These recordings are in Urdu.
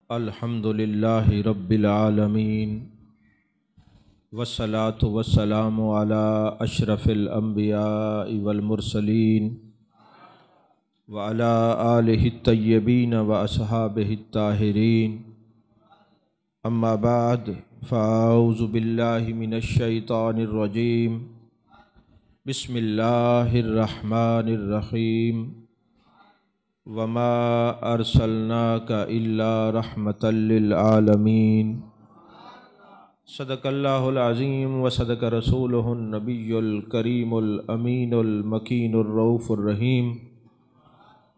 الحمد للہ رب العالمین والصلاة والسلام علی اشرف الانبیاء والمرسلین وعلی آلہ الطیبین واصحابہ الطاہرین اما بعد فاعوذ باللہ من الشیطان الرجیم بسم اللہ الرحمن الرحیم وما ارسلناک الا رحمۃ للعالمین صدق اللہ العظیم وصدق رسولہ النبی الکریم الامین المکین الرؤوف الرحیم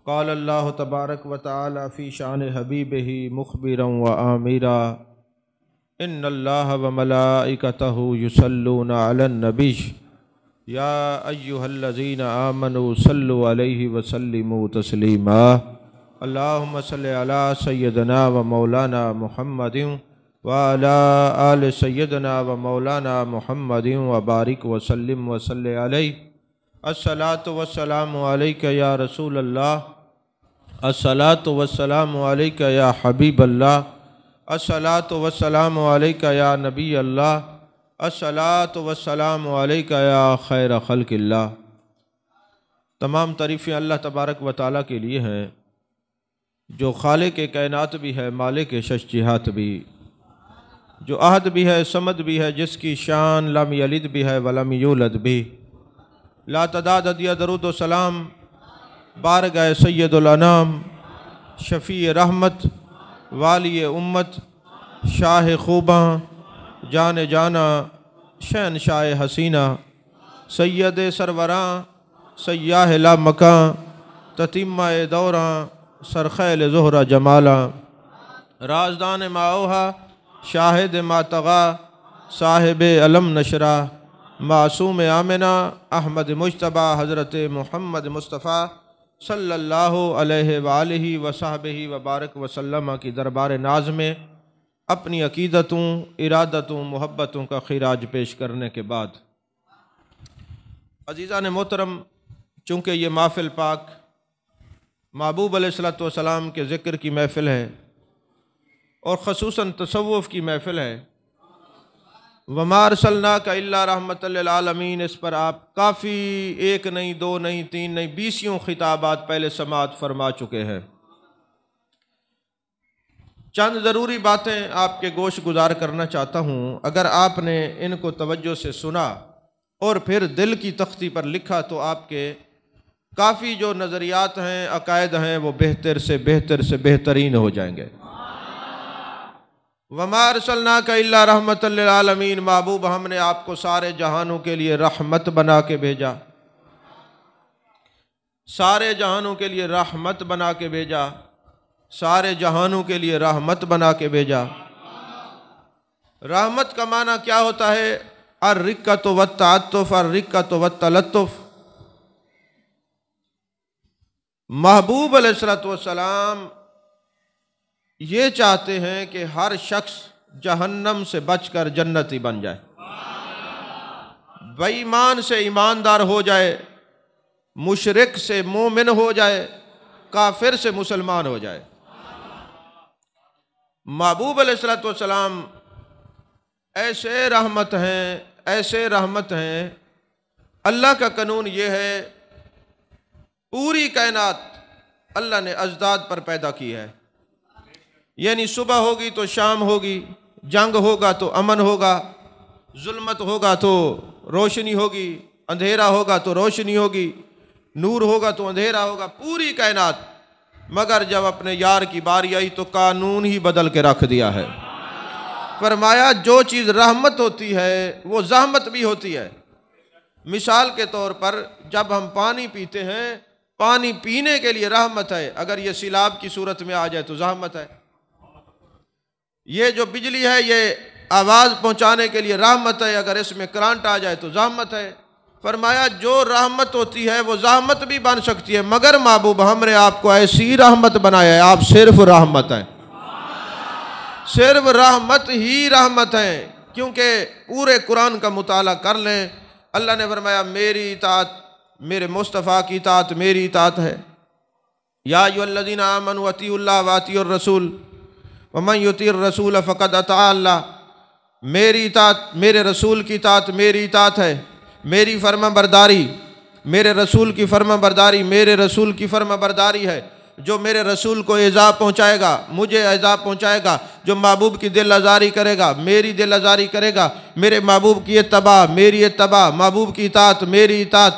قال اللہ تبارک و تعالی فی شان حبیبہ مخبرا وآمرا ان اللہ وملائکتہ یصلون علی النبی یا ایہا الذین آمنوا صلوا علیہ وسلموا تسلیما اللہم صلی علی سیدنا و مولانا محمد وعلی آل سیدنا و مولانا محمد وبارک وسلم وصلی علیہ الصلاۃ والسلام علیک یا رسول اللہ الصلاۃ والسلام علیک یا حبیب اللہ الصلاۃ والسلام علیک یا نبی اللہ الصلاۃ والسلام علیک یا خیر خلق اللہ۔ تمام تعریفیں اللہ تبارک و تعالیٰ کے لیے ہیں جو خالق کائنات بھی ہے، مالک شش جہات بھی، جو احد بھی ہے، صمد بھی ہے، جس کی شان لم یلد بھی ہے ولم یولد بھی۔ لا تعداد عدیہ درود و سلام بارگاہ سید الانام، شفیع رحمت، والی امت، شاہ خوباں، جان جانا، شہنشاہ حسینہ، سید سروراں، سیاہ لا مکاں، تتمہ دوراں، سرخیل زہرہ جمالاں، رازدان ماوہا، شاہد ماتغا، صاحب علم نشرہ، معصوم آمنہ، احمد مجتبیٰ، حضرت محمد مصطفیٰ صلی اللہ علیہ وآلہ وصحبہ وبارک وسلم کی دربار ناز میں اپنی عقیدتوں، ارادتوں، محبتوں کا خراج پیش کرنے کے بعد، عزیزان محترم، چونکہ یہ محفل پاک محبوب علیہ السلام کے ذکر کی محفل ہے اور خصوصاً تصوف کی محفل ہے، وَمَا أَرْسَلْنَاكَ إِلَّا رَحْمَةً لِلْعَالَمِينَ، اس پر آپ کافی ایک نہیں، دو نہیں، تین نہیں، 20 خطابات پہلے سماعت فرما چکے ہیں۔ چند ضروری باتیں آپ کے گوش گزار کرنا چاہتا ہوں، اگر آپ نے ان کو توجہ سے سنا اور پھر دل کی تختی پر لکھا تو آپ کے کافی جو نظریات ہیں، عقائد ہیں، وہ بہتر سے بہتر سے بہترین ہو جائیں گے۔ وَمَا أَرْسَلْنَاكَ إِلَّا رَحْمَةً لِلْعَالَمِينَ، محبوب ہم نے آپ کو سارے جہانوں کے لیے رحمت بنا کے بھیجا، سارے جہانوں کے لیے رحمت بنا کے بھیجا، سارے جہانوں کے لیے رحمت بنا کے بھیجا۔ رحمت کا معنی کیا ہوتا ہے؟ الرقۃ والتعطف، الرقۃ والتلطف۔ محبوب علیہ السلام یہ چاہتے ہیں کہ ہر شخص جہنم سے بچ کر جنتی بن جائے، بے ایمان سے ایماندار ہو جائے، مشرک سے مومن ہو جائے، کافر سے مسلمان ہو جائے۔ محبوب علیہ السلام ایسے رحمت ہیں، ایسے رحمت ہیں۔ اللہ کا قانون یہ ہے، پوری کائنات اللہ نے ازداد پر پیدا کی ہے، یعنی صبح ہوگی تو شام ہوگی، جنگ ہوگا تو امن ہوگا، ظلمت ہوگا تو روشنی ہوگی، اندھیرا ہوگا تو روشنی ہوگی، نور ہوگا تو اندھیرا ہوگا، پوری کائنات۔ مگر جب اپنے یار کی باری آئی تو قانون ہی بدل کے رکھ دیا ہے۔ فرمایا جو چیز رحمت ہوتی ہے وہ زحمت بھی ہوتی ہے۔ مثال کے طور پر جب ہم پانی پیتے ہیں، پانی پینے کے لیے رحمت ہے، اگر یہ سیلاب کی صورت میں آ جائے تو زحمت ہے۔ یہ جو بجلی ہے یہ آواز پہنچانے کے لیے رحمت ہے، اگر اس میں کرنٹ آ جائے تو زحمت ہے۔ فرمایا جو رحمت ہوتی ہے وہ زحمت بھی بن سکتی ہے، مگر محبوب ہم نے آپ کو ایسی رحمت بنایا ہے، آپ صرف رحمت ہیں، صرف رحمت ہی رحمت ہیں۔ کیونکہ پورے قرآن کا مطالعہ کر لیں، اللہ نے فرمایا میری اطاعت، میرے مصطفیٰ کی اطاعت میری اطاعت ہے۔ یا ایھا الذین آمنوا اطیعوا اللہ واطیعوا الرسول، ومن یطیع الرسول فقد اطاع اللہ، میری اطاعت، میرے رسول کی اطاعت میری اطاعت ہے، میری فرما برداری میرے رسول کی فرما برداری میرے رسول کی فرما برداری ہے۔ جو میرے رسول کو ایذا پہنچائے گا مجھے ایذا پہنچائے گا، جو محبوب کی دل آزاری کرے گا میری دل آزاری کرے گا، میرے محبوب کی اتباع میری اتباع، محبوب کی اطاعت میری اطاعت،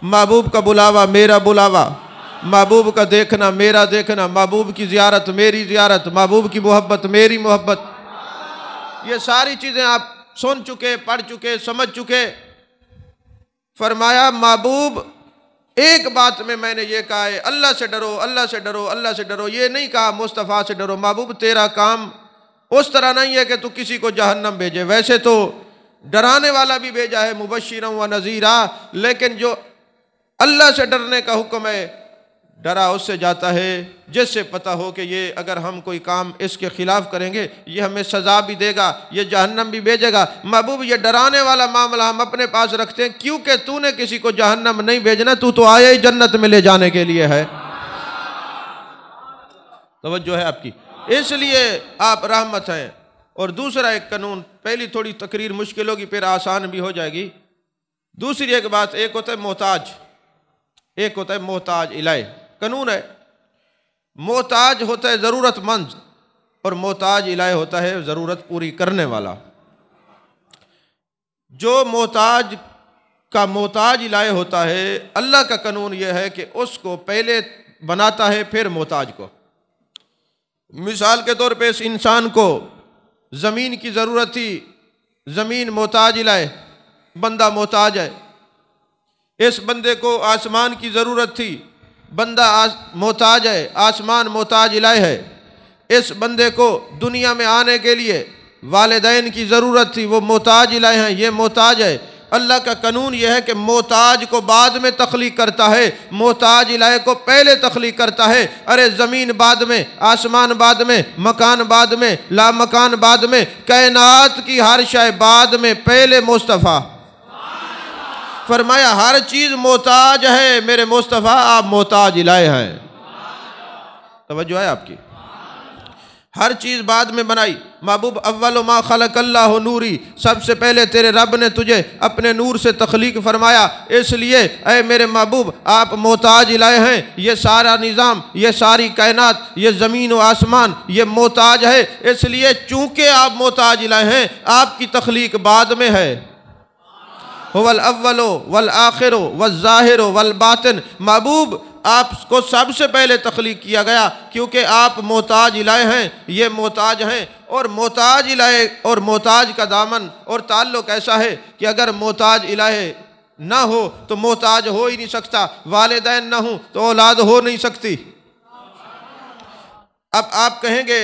محبوب کا بلاوا میرا بلاوا، محبوب کا دیکھنا میرا دیکھنا، محبوب کی زیارت میری زیارت، محبوب کی محبت میری محبت۔ یہ ساری چیزیں آپ سن چکے، پڑھ چکے، سمجھ چکے۔ فرمایا محبوب ایک بات میں نے یہ کہا ہے، اللہ سے ڈرو، اللہ سے ڈرو، اللہ سے ڈرو، یہ نہیں کہا مصطفیٰ سے ڈرو۔ محبوب تیرا کام اس طرح نہیں ہے کہ تو کسی کو جہنم بھیجے، ویسے تو ڈرانے والا بھی بھیجا ہے، مبشرا و نذیرا، لیکن جو اللہ سے ڈرنے کا حکم ہے، ڈرا اس سے جاتا ہے جس سے پتہ ہو کہ یہ اگر ہم کوئی کام اس کے خلاف کریں گے یہ ہمیں سزا بھی دے گا، یہ جہنم بھی بھیجے گا۔ محبوب یہ ڈرانے والا معاملہ ہم اپنے پاس رکھتے ہیں، کیونکہ تو نے کسی کو جہنم نہیں بھیجنا، تو آیا ہی جنت میں لے جانے کے لیے ہے۔ توجہ ہے آپ کی، اس لیے آپ رحمت ہیں۔ اور دوسرا ایک قانون، پہلی تھوڑی تقریر مشکل ہوگی پھر آسان بھی ہو جائے گی۔ دوسری ایک بات، ایک ہوتا ہے محتاج، ایک ہوتا ہے محتاج الیہ۔ قانون ہے، محتاج ہوتا ہے ضرورت مند اور محتاج الیہ ہوتا ہے ضرورت پوری کرنے والا۔ جو محتاج کا محتاج الیہ ہوتا ہے، اللہ کا قانون یہ ہے کہ اس کو پہلے بناتا ہے پھر محتاج کو۔ مثال کے طور پہ اس انسان کو زمین کی ضرورت تھی، زمین محتاج الیہ، بندہ محتاج ہے۔ اس بندے کو آسمان کی ضرورت تھی، بندہ محتاج ہے، آسمان محتاج الیہ ہے۔ اس بندے کو دنیا میں آنے کے لیے والدین کی ضرورت تھی، وہ محتاج الیہ ہیں، یہ محتاج ہے۔ اللہ کا قانون یہ ہے کہ محتاج کو بعد میں تخلیق کرتا ہے، محتاج الیہ کو پہلے تخلیق کرتا ہے۔ ارے زمین بعد میں، آسمان بعد میں، مکان بعد میں، لا مکان بعد میں، کائنات کی ہر شے بعد میں، پہلے مصطفیٰ۔ فرمایا ہر چیز محتاج ہے میرے مصطفیٰ، آپ محتاج الیہ ہیں۔ توجہ ہے آپ کی، ہر چیز بعد میں بنائی۔ محبوب اول ما خلق اللہ نوری، سب سے پہلے تیرے رب نے تجھے اپنے نور سے تخلیق فرمایا، اس لیے اے میرے محبوب آپ محتاج الیہ ہیں۔ یہ سارا نظام، یہ ساری کائنات، یہ زمین و آسمان، یہ محتاج ہے، اس لیے چونکہ آپ محتاج الیہ ہیں آپ کی تخلیق بعد میں ہے۔ هو الاول والآخر والظاہر والباطن، محبوب آپ کو سب سے پہلے تخلیق کیا گیا کیونکہ آپ محتاج الیہ ہیں، یہ محتاج ہیں۔ اور محتاج الیہ اور محتاج کا دامن اور تعلق ایسا ہے کہ اگر محتاج الیہ نہ ہو تو محتاج ہو ہی نہیں سکتا، والدین نہ ہوں تو اولاد ہو نہیں سکتی۔ اب آپ کہیں گے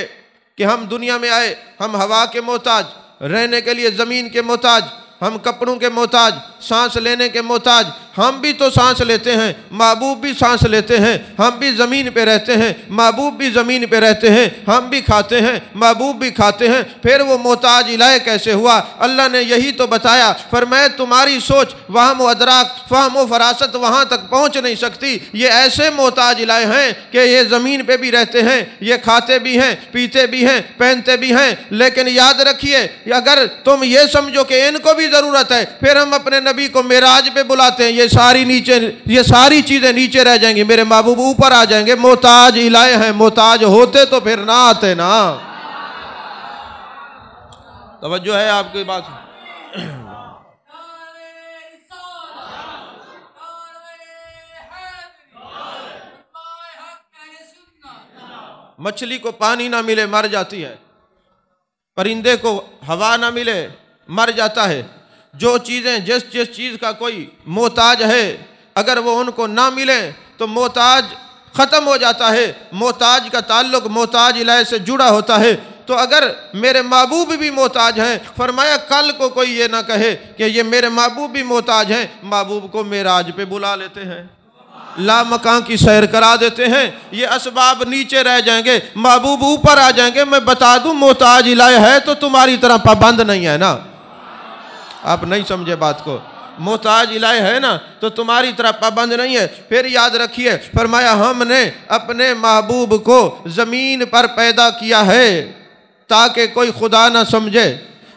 کہ ہم دنیا میں آئے، ہم ہوا کے محتاج، رہنے کے لیے زمین کے محتاج، ہم کپڑوں کے محتاج، سانس لینے کے محتاج۔ ہم بھی تو سانس لیتے ہیں، محبوب بھی سانس لیتے ہیں، ہم بھی زمین پہ رہتے ہیں، محبوب بھی زمین پہ رہتے ہیں، ہم بھی کھاتے ہیں، محبوب بھی کھاتے ہیں، پھر وہ محتاج الیہ کیسے ہوا؟ اللہ نے یہی تو بتایا، فرمایا تمہاری سوچ، وہم و ادراک، فہم و فراست وہاں تک پہنچ نہیں سکتی۔ یہ ایسے محتاج الیہ ہیں کہ یہ زمین پہ بھی رہتے ہیں، یہ کھاتے بھی ہیں، پیتے بھی ہیں، پہنتے بھی ہیں، لیکن یاد رکھیے اگر تم یہ سمجھو کہ ان کو بھی ضرورت ہے، پھر ہم اپنے نبی کو معراج پہ بلاتے ہیں، یہ ساری چیزیں نیچے رہ جائیں گی، میرے محبوب اوپر آ جائیں گے۔ محتاج الیہ ہیں، محتاج ہوتے تو پھر نہ آتے نا۔ توجہ ہے آپ کی بات؟ مچھلی کو پانی نہ ملے مر جاتی ہے، پرندے کو ہوا نہ ملے مر جاتا ہے۔ جو چیزیں جس چیز کا کوئی محتاج ہے اگر وہ ان کو نہ ملیں تو محتاج ختم ہو جاتا ہے، محتاج کا تعلق محتاج الیہ سے جڑا ہوتا ہے۔ تو اگر میرے محبوب بھی محتاج ہیں، فرمایا کل کو کوئی یہ نہ کہے کہ یہ میرے محبوب بھی محتاج ہیں، محبوب کو معراج پہ بلا لیتے ہیں، لا مکان کی سیر کرا دیتے ہیں، یہ اسباب نیچے رہ جائیں گے، محبوب اوپر آ جائیں گے۔ میں بتا دوں محتاج الیہ ہے تو تمہاری طرح پابند نہیں ہے نا، آپ نہیں سمجھے بات کو۔ محتاج الہ ہے نا تو تمہاری طرح پابند نہیں ہے۔ پھر یاد رکھیے، فرمایا ہم نے اپنے محبوب کو زمین پر پیدا کیا ہے تاکہ کوئی خدا نہ سمجھے،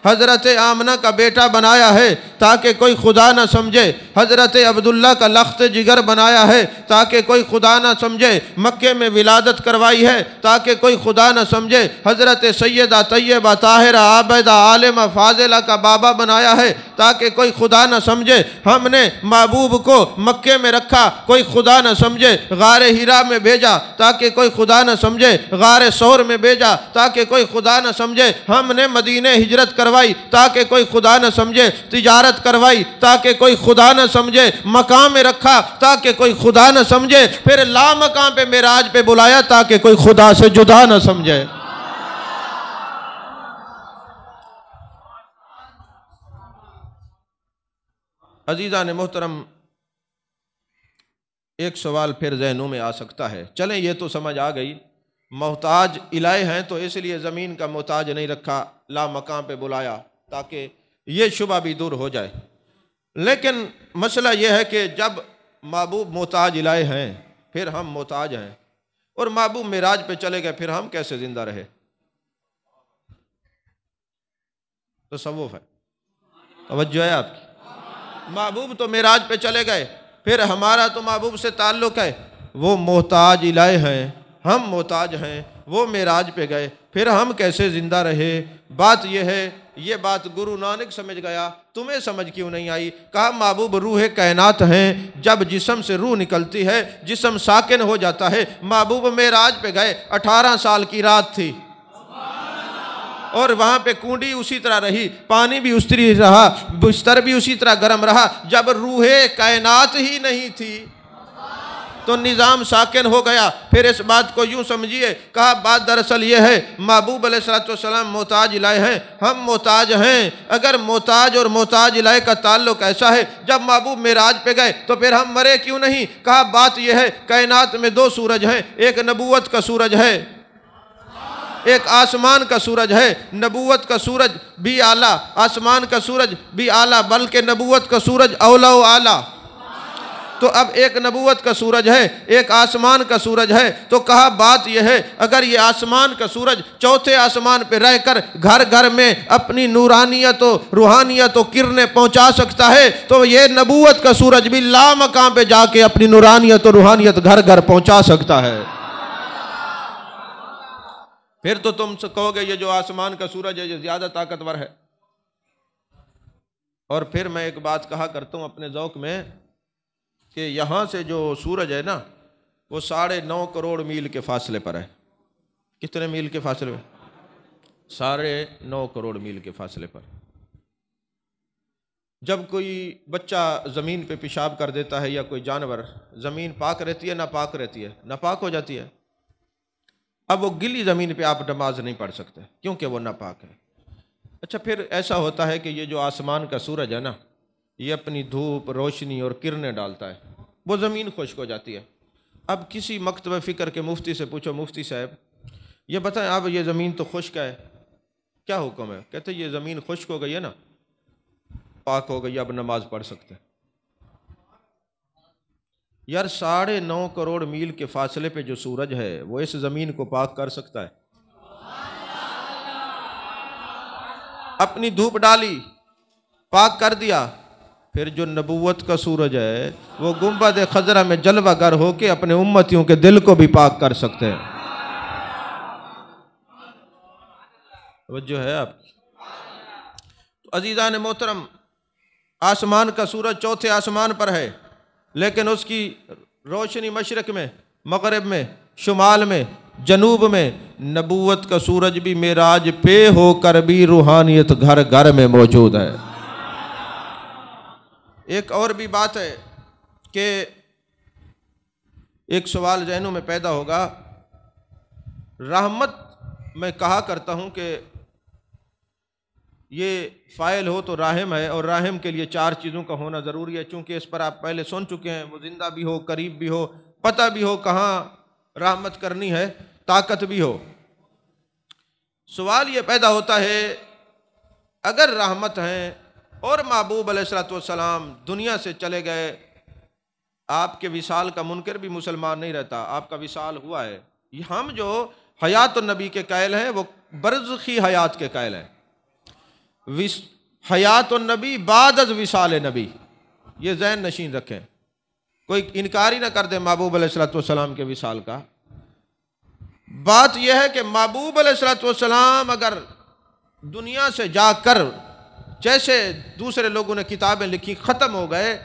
حضرت آمنہ کا بیٹا بنایا ہے تاکہ کوئی خدا نہ سمجھے، حضرت عبداللہ کا لخت جگر بنایا ہے تاکہ کوئی خدا نہ سمجھے، مکے میں ولادت کروائی ہے تاکہ کوئی خدا نہ سمجھے، حضرت سیدہ طیبہ طاہرہ عابدہ عالمہ فاضلہ کا بابا بنایا ہے تاکہ کوئی خدا نہ سمجھے۔ ہم نے محبوب کو مکے میں رکھا کوئی خدا نہ سمجھے، غار حرا میں بھیجا تاکہ کوئی خدا نہ سمجھے، غار ثور میں بھیجا تاکہ کوئی خدا نہ سمجھے، ہم نے مدینہ ہجرت کروائی تاکہ کوئی خدا نہ سمجھے، تجارت کروائی تاکہ کوئی خدا نہ سمجھے، مقام میں رکھا تاکہ کوئی خدا نہ سمجھے، پھر لا مقام پہ معراج پہ بلایا تاکہ کوئی خدا سے جدا نہ سمجھے۔ عزیزان محترم، ایک سوال پھر ذہنوں میں آ سکتا ہے، چلیں یہ تو سمجھ آ گئی، محتاج الہ ہیں تو اس لیے زمین کا محتاج نہیں رکھا، لا مقام پہ بلایا تاکہ یہ شبہ بھی دور ہو جائے۔ لیکن مسئلہ یہ ہے کہ جب محبوب محتاج الہ ہیں پھر ہم محتاج ہیں، اور محبوب معراج پہ چلے گئے، پھر ہم کیسے زندہ رہے؟ تصوف ہے، توجہ ہے آپ کی؟ محبوب تو معراج پہ چلے گئے، پھر ہمارا تو محبوب سے تعلق ہے، وہ محتاج الہ ہیں، ہم محتاج ہیں، وہ معراج پہ گئے، پھر ہم کیسے زندہ رہے؟ بات یہ ہے، یہ بات گرو نانک سمجھ گیا، تمہیں سمجھ کیوں نہیں آئی؟ کہا محبوب روح کائنات ہیں، جب جسم سے روح نکلتی ہے جسم ساکن ہو جاتا ہے۔ محبوب معراج پہ گئے، 18 سال کی رات تھی، اور وہاں پہ کنڈی اسی طرح رہی، پانی بھی اسی طرح رہا، بستر بھی اسی طرح گرم رہا، جب روح کائنات ہی نہیں تھی تو نظام ساکن ہو گیا۔ پھر اس بات کو یوں سمجھیے، کہا بات دراصل یہ ہے، محبوب علیہ السلام محتاج الہ ہیں، ہم محتاج ہیں۔ اگر محتاج اور محتاج الہ کا تعلق ایسا ہے، جب محبوب معراج پہ گئے تو پھر ہم مرے کیوں نہیں؟ کہا بات یہ ہے، کائنات میں 2 سورج ہیں، ایک نبوت کا سورج ہے، ایک آسمان کا سورج ہے۔ نبوت کا سورج بھی اعلیٰ، آسمان کا سورج بھی اعلیٰ، بلکہ نبوت کا سورج اولا و اعلیٰ۔ تو اب ایک نبوت کا سورج ہے، ایک آسمان کا سورج ہے، تو کہا بات یہ ہے، اگر یہ آسمان کا سورج چوتھے آسمان پہ رہ کر گھر گھر میں اپنی نورانیت و روحانیت و کرنیں پہنچا سکتا ہے، تو یہ نبوت کا سورج بھی لا مقام پہ جا کے اپنی نورانیت و روحانیت گھر گھر پہنچا سکتا ہے۔ پھر تو تم کہو گے یہ جو آسمان کا سورج ہے یہ زیادہ طاقتور ہے۔ اور پھر میں ایک بات کہا کرتا ہوں اپنے ذوق میں کہ یہاں سے جو سورج ہے نا وہ 9.5 کروڑ میل کے فاصلے پر ہے۔ کتنے میل کے فاصلے پر؟ 9.5 کروڑ میل کے فاصلے پر۔ جب کوئی بچہ زمین پہ پیشاب کر دیتا ہے یا کوئی جانور، زمین پاک رہتی ہے ناپاک رہتی ہے؟ ناپاک ہو جاتی ہے۔ اب وہ گلی زمین پہ آپ نماز نہیں پڑھ سکتے کیونکہ وہ ناپاک ہے۔ اچھا پھر ایسا ہوتا ہے کہ یہ جو آسمان کا سورج ہے نا یہ اپنی دھوپ روشنی اور کرنیں ڈالتا ہے، وہ زمین خشک ہو جاتی ہے۔ اب کسی مکتبہ فکر کے مفتی سے پوچھو، مفتی صاحب یہ بتائیں اب یہ زمین تو خشک ہے، کیا حکم ہے؟ کہتے یہ زمین خشک ہو گئی ہے نا، پاک ہو گئی، اب نماز پڑھ سکتے ہیں۔ یار 9.5 کروڑ میل کے فاصلے پہ جو سورج ہے وہ اس زمین کو پاک کر سکتا ہے؟ اپنی دھوپ ڈالی، پاک کر دیا، پھر جو نبوت کا سورج ہے وہ گنبد خضرا میں جلوہ گر ہو کے اپنے امتیوں کے دل کو بھی پاک کر سکتے ہیں۔ توجہ ہے آپ کی؟ تو عزیزان محترم، آسمان کا سورج چوتھے آسمان پر ہے، لیکن اس کی روشنی مشرق میں، مغرب میں، شمال میں، جنوب میں۔ نبوت کا سورج بھی معراج پہ ہو کر بھی روحانیت گھر گھر میں موجود ہے۔ ایک اور بھی بات ہے کہ ایک سوال ذہنوں میں پیدا ہوگا، رحمت میں کہا کرتا ہوں کہ یہ فاعل ہو تو راحم ہے، اور راحم کے لیے 4 چیزوں کا ہونا ضروری ہے، چونکہ اس پر آپ پہلے سن چکے ہیں، وہ زندہ بھی ہو، قریب بھی ہو، پتہ بھی ہو کہاں رحمت کرنی ہے، طاقت بھی ہو۔ سوال یہ پیدا ہوتا ہے اگر رحمت ہیں اور محبوب علیہ الصلوۃ والسلام دنیا سے چلے گئے۔ آپ کے وصال کا منکر بھی مسلمان نہیں رہتا، آپ کا وصال ہوا ہے۔ ہم جو حیات النبی کے قائل ہیں وہ برزخی حیات کے قائل ہیں۔ حیات النبی بعد از وصال نبی، یہ ذہن نشین رکھیں، کوئی انکار ہی نہ کر دے محبوب علیہ الصلوۃ والسلام کے وصال کا۔ بات یہ ہے کہ محبوب علیہ الصلوۃ والسلام اگر دنیا سے جا کر جیسے دوسرے لوگوں نے کتابیں لکھی ختم ہو گئے،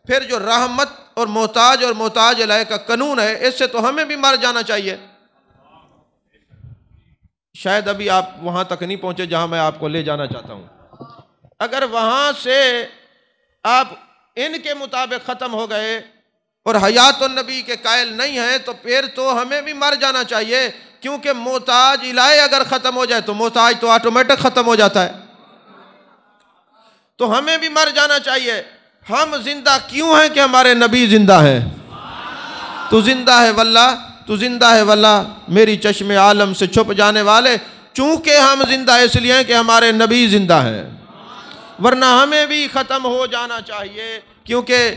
پھر جو رحمت اور محتاج علیہ کا قانون ہے، اس سے تو ہمیں بھی مر جانا چاہیے۔ شاید ابھی آپ وہاں تک نہیں پہنچے جہاں میں آپ کو لے جانا چاہتا ہوں۔ اگر وہاں سے آپ ان کے مطابق ختم ہو گئے اور حیات النبی کے قائل نہیں ہیں، تو پھر تو ہمیں بھی مر جانا چاہیے، کیونکہ محتاج الہ اگر ختم ہو جائے تو محتاج تو آٹومیٹک ختم ہو جاتا ہے، تو ہمیں بھی مر جانا چاہیے۔ ہم زندہ کیوں ہیں کہ ہمارے نبی زندہ ہیں۔ تو زندہ ہے واللہ، تو زندہ ہے واللہ میری چشم عالم سے چھپ جانے والے، چونکہ ہم زندہ اس لیے ہیں کہ ہمارے نبی زندہ ہیں، ورنہ ہمیں بھی ختم ہو جانا چاہیے۔ کیونکہ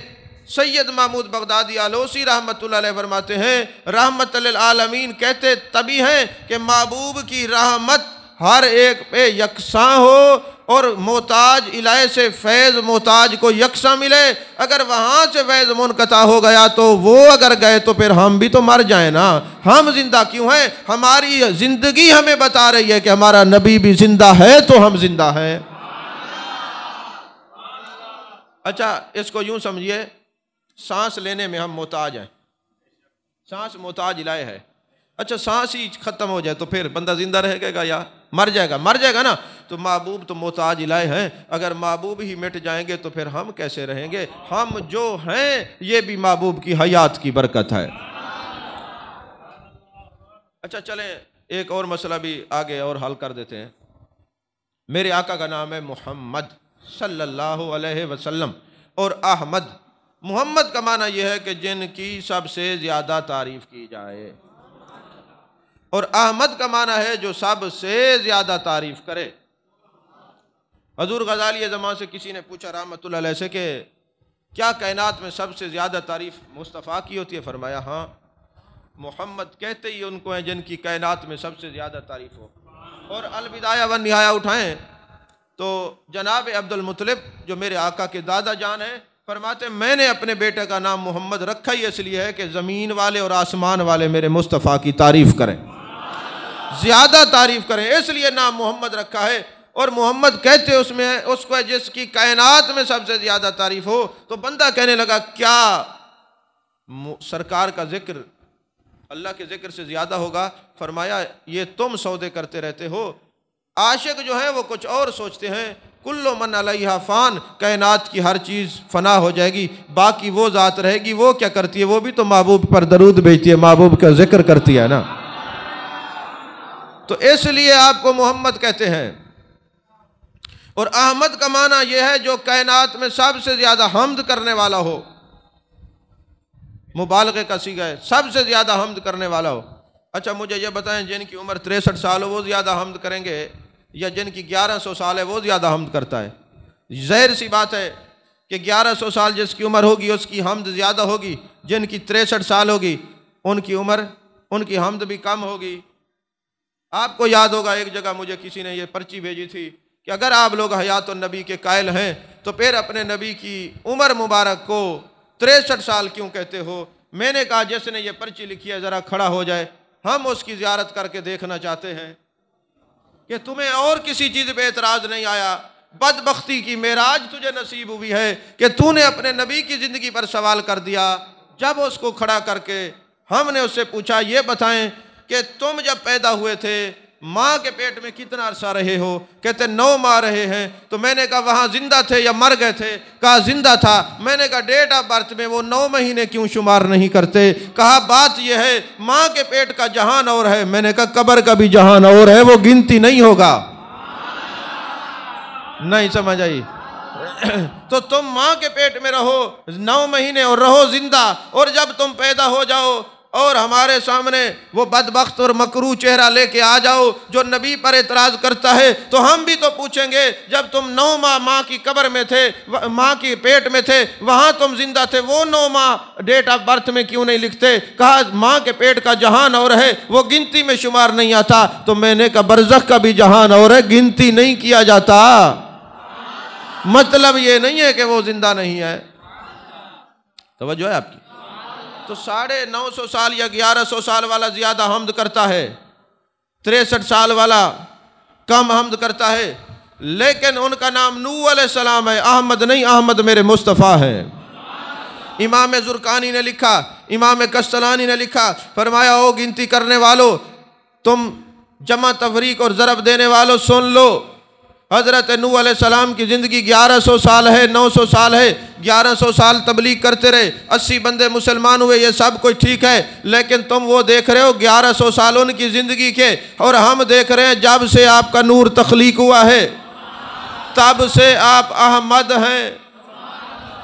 سید محمود بغدادی آلوسی رحمت اللہ علیہ فرماتے ہیں، رحمت للعالمین کہتے تبھی ہیں کہ محبوب کی رحمت ہر ایک پہ یکساں ہو اور محتاج الہ سے فیض محتاج کو یکساں ملے۔ اگر وہاں سے فیض منقطع ہو گیا تو وہ اگر گئے تو پھر ہم بھی تو مر جائیں نا۔ ہم زندہ کیوں ہیں؟ ہماری زندگی ہمیں بتا رہی ہے کہ ہمارا نبی بھی زندہ ہے تو ہم زندہ ہیں۔ اچھا، اس کو یوں سمجھیے، سانس لینے میں ہم محتاج ہیں، سانس محتاج الہ ہے۔ اچھا، سانس ہی ختم ہو جائے تو پھر بندہ زندہ رہے گا یا مر جائے گا؟ مر جائے گا نا۔ تو محبوب تو محتاج الہ ہیں، اگر محبوب ہی مٹ جائیں گے تو پھر ہم کیسے رہیں گے؟ ہم جو ہیں یہ بھی محبوب کی حیات کی برکت ہے۔ اچھا چلیں ایک اور مسئلہ بھی آگے اور حل کر دیتے ہیں۔ میرے آقا کا نام ہے محمد صلی اللہ علیہ وسلم، اور احمد، محمد کا معنی یہ ہے کہ جن کی سب سے زیادہ تعریف کی جائے، اور احمد کا معنی ہے جو سب سے زیادہ تعریف کرے۔ حضور غزالی زمان سے کسی نے پوچھا رحمت اللہ علیہ سے کہ کیا کائنات میں سب سے زیادہ تعریف مصطفیٰ کی ہوتی ہے؟ فرمایا ہاں، محمد کہتے ہی ان کو ہیں جن کی کائنات میں سب سے زیادہ تعریف ہو۔ اور البدایہ والنہایہ اٹھائیں تو جناب عبد المطلب جو میرے آقا کے دادا جان ہیں، فرماتے ہیں میں نے اپنے بیٹے کا نام محمد رکھا ہی اس لیے ہے کہ زمین والے اور آسمان والے میرے مصطفیٰ کی تعریف کریں، زیادہ تعریف کریں، اس لیے نام محمد رکھا ہے۔ اور محمد کہتے اس میں اس کو جس کی کائنات میں سب سے زیادہ تعریف ہو۔ تو بندہ کہنے لگا کیا سرکار کا ذکر اللہ کے ذکر سے زیادہ ہوگا؟ فرمایا یہ تم سودے کرتے رہتے ہو، عاشق جو ہیں وہ کچھ اور سوچتے ہیں۔ کل من علیہا فان، کائنات کی ہر چیز فنا ہو جائے گی، باقی وہ ذات رہے گی، وہ کیا کرتی ہے؟ وہ بھی تو محبوب پر درود بھیجتی ہے، محبوب کا ذکر کرتی ہے نا۔ تو اس لیے آپ کو محمد کہتے ہیں۔ اور احمد کا معنی یہ ہے جو کائنات میں سب سے زیادہ حمد کرنے والا ہو، مبالغے کا صیغہ ہے، سب سے زیادہ حمد کرنے والا ہو۔ اچھا مجھے یہ بتائیں، جن کی عمر 63 سال ہو وہ زیادہ حمد کریں گے یا جن کی 1100 سال ہے وہ زیادہ حمد کرتا ہے؟ ظاہر سی بات ہے کہ 1100 سال جس کی عمر ہوگی اس کی حمد زیادہ ہوگی، جن کی 63 سال ہوگی ان کی عمر ان کی حمد بھی کم ہوگی۔ آپ کو یاد ہوگا ایک جگہ مجھے کسی نے یہ پرچی بھیجی تھی کہ اگر آپ لوگ حیات النبی کے قائل ہیں تو پھر اپنے نبی کی عمر مبارک کو 63 سال کیوں کہتے ہو؟ میں نے کہا جس نے یہ پرچی لکھی ہے ذرا کھڑا ہو جائے، ہم اس کی زیارت کر کے دیکھنا چاہتے ہیں کہ تمہیں اور کسی چیز پہ اعتراض نہیں آیا۔ بدبختی کی معراج تجھے نصیب ہوئی ہے کہ تو نے اپنے نبی کی زندگی پر سوال کر دیا۔ جب اس کو کھڑا کر کے ہم نے اس سے پوچھا یہ بتائیں کہ تم جب پیدا ہوئے تھے ماں کے پیٹ میں کتنا عرصہ رہے ہو؟ کہتے 9 ماہ رہے ہیں۔ تو میں نے کہا وہاں زندہ تھے یا مر گئے تھے؟ کہا زندہ تھا۔ میں نے کہا ڈیٹ آف برتھ میں وہ 9 مہینے کیوں شمار نہیں کرتے؟ کہا بات یہ ہے ماں کے پیٹ کا جہان اور ہے، میں نے کہا قبر کا بھی جہان اور ہے، وہ گنتی نہیں ہوگا۔ نہیں سمجھ آئی؟ تو تم ماں کے پیٹ میں رہو 9 مہینے اور رہو زندہ، اور جب تم پیدا ہو جاؤ اور ہمارے سامنے وہ بدبخت اور مکروہ چہرہ لے کے آ جاؤ جو نبی پر اعتراض کرتا ہے، تو ہم بھی تو پوچھیں گے جب تم 9 ماہ ماں کی قبر میں تھے، ماں کی پیٹ میں تھے، وہاں تم زندہ تھے، وہ 9 ماہ ڈیٹ آف برتھ میں کیوں نہیں لکھتے؟ کہا ماں کے پیٹ کا جہان اور ہے، وہ گنتی میں شمار نہیں آتا۔ تو میں نے کہا برزخ کا بھی جہان اور ہے، گنتی نہیں کیا جاتا۔ مطلب یہ نہیں ہے کہ وہ زندہ نہیں ہے۔ توجہ ہے آپ کی؟ تو 950 سال یا 1100 سال والا زیادہ حمد کرتا ہے، 63 سال والا کم حمد کرتا ہے، لیکن ان کا نام نوح علیہ السلام ہے، احمد نہیں، احمد میرے مصطفیٰ ہے۔ امام زرقانی نے لکھا، امام کستلانی نے لکھا، فرمایا او گنتی کرنے والو، تم جمع تفریق اور ضرب دینے والو سن لو، حضرت نوح علیہ السلام کی زندگی 1100 سال ہے، 900 سال ہے، 1100 سال تبلیغ کرتے رہے، 80 بندے مسلمان ہوئے، یہ سب کچھ ٹھیک ہے، لیکن تم وہ دیکھ رہے ہو 1100 سال ان کی زندگی کے، اور ہم دیکھ رہے ہیں جب سے آپ کا نور تخلیق ہوا ہے تب سے آپ احمد ہیں۔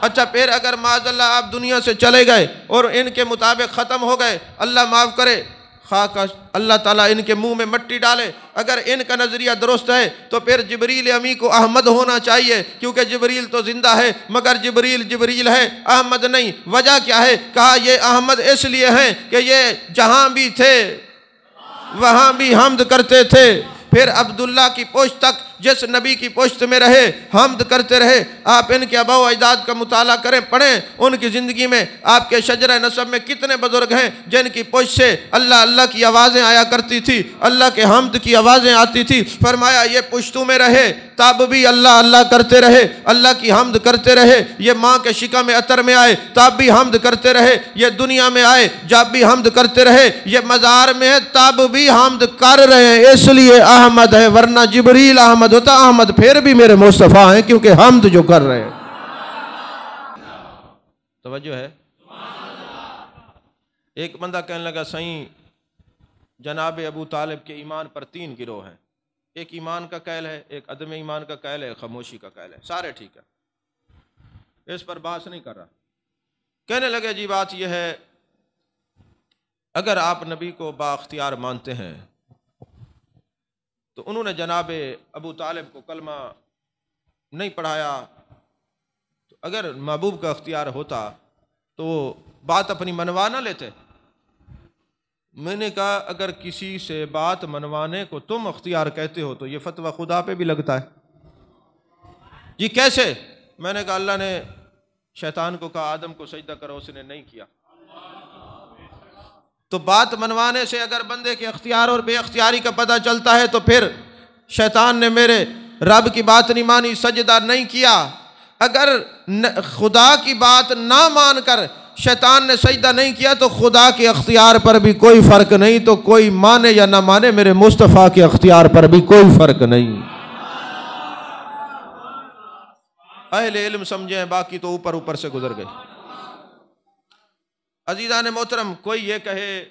اچھا پھر اگر معاذ اللہ آپ دنیا سے چلے گئے اور ان کے مطابق ختم ہو گئے، اللہ معاف کرے، خاک اللہ تعالیٰ ان کے منہ میں مٹی ڈالے، اگر ان کا نظریہ درست ہے تو پھر جبریل امی کو احمد ہونا چاہیے، کیونکہ جبریل تو زندہ ہے، مگر جبریل ہے، احمد نہیں۔ وجہ کیا ہے؟ کہا یہ احمد اس لیے ہیں کہ یہ جہاں بھی تھے وہاں بھی حمد کرتے تھے۔ پھر عبداللہ کی پشت تک جس نبی کی پشت میں رہے حمد کرتے رہے۔ آپ ان کے آباء و اجداد کا مطالعہ کریں، پڑھیں، ان کی زندگی میں آپ کے شجرہ نسب میں کتنے بزرگ ہیں جن کی پشت سے اللہ اللہ کی آوازیں آیا کرتی تھی، اللہ کے حمد کی آوازیں آتی تھی۔ فرمایا یہ پشتوں میں رہے تب بھی اللہ اللہ کرتے رہے، اللہ کی حمد کرتے رہے، یہ ماں کے شکم عطر میں آئے تب بھی حمد کرتے رہے، یہ دنیا میں آئے جب بھی حمد کرتے رہے، یہ مزار میں ہے تب بھی حمد کر رہے ہیں، اس لیے احمد ہے، ورنہ جبریل احمد ہوتا، احمد پھر بھی میرے مصطفیٰ ہیں کیونکہ حمد جو کر رہے ہیں۔ توجہ ہے؟ ایک بندہ کہنے لگا صحیح جناب ابو طالب کے ایمان پر 3 گروہ ہیں، ایک ایمان کا قائل ہے، ایک عدم ایمان کا قائل ہے، ایک خاموشی کا قائل ہے، سارے ٹھیک ہے، اس پر بحث نہیں کر رہا۔ کہنے لگے جی بات یہ ہے اگر آپ نبی کو بااختیار مانتے ہیں تو انہوں نے جناب ابو طالب کو کلمہ نہیں پڑھایا، تو اگر محبوب کا اختیار ہوتا تو وہ بات اپنی منوا نہ لیتے۔ میں نے کہا اگر کسی سے بات منوانے کو تم اختیار کہتے ہو تو یہ فتویٰ خدا پہ بھی لگتا ہے۔ جی کیسے؟ میں نے کہا اللہ نے شیطان کو کہا آدم کو سجدہ کرو، اس نے نہیں کیا، تو بات منوانے سے اگر بندے کے اختیار اور بے اختیاری کا پتہ چلتا ہے تو پھر شیطان نے میرے رب کی بات نہیں مانی، سجدہ نہیں کیا۔ اگر خدا کی بات نہ مان کر شیطان نے سجدہ نہیں کیا تو خدا کے اختیار پر بھی کوئی فرق نہیں، تو کوئی مانے یا نہ مانے میرے مصطفیٰ کے اختیار پر بھی کوئی فرق نہیں۔ اہل علم سمجھیں، باقی تو اوپر اوپر سے گزر گئے۔ عزیزان محترم، کوئی یہ کہے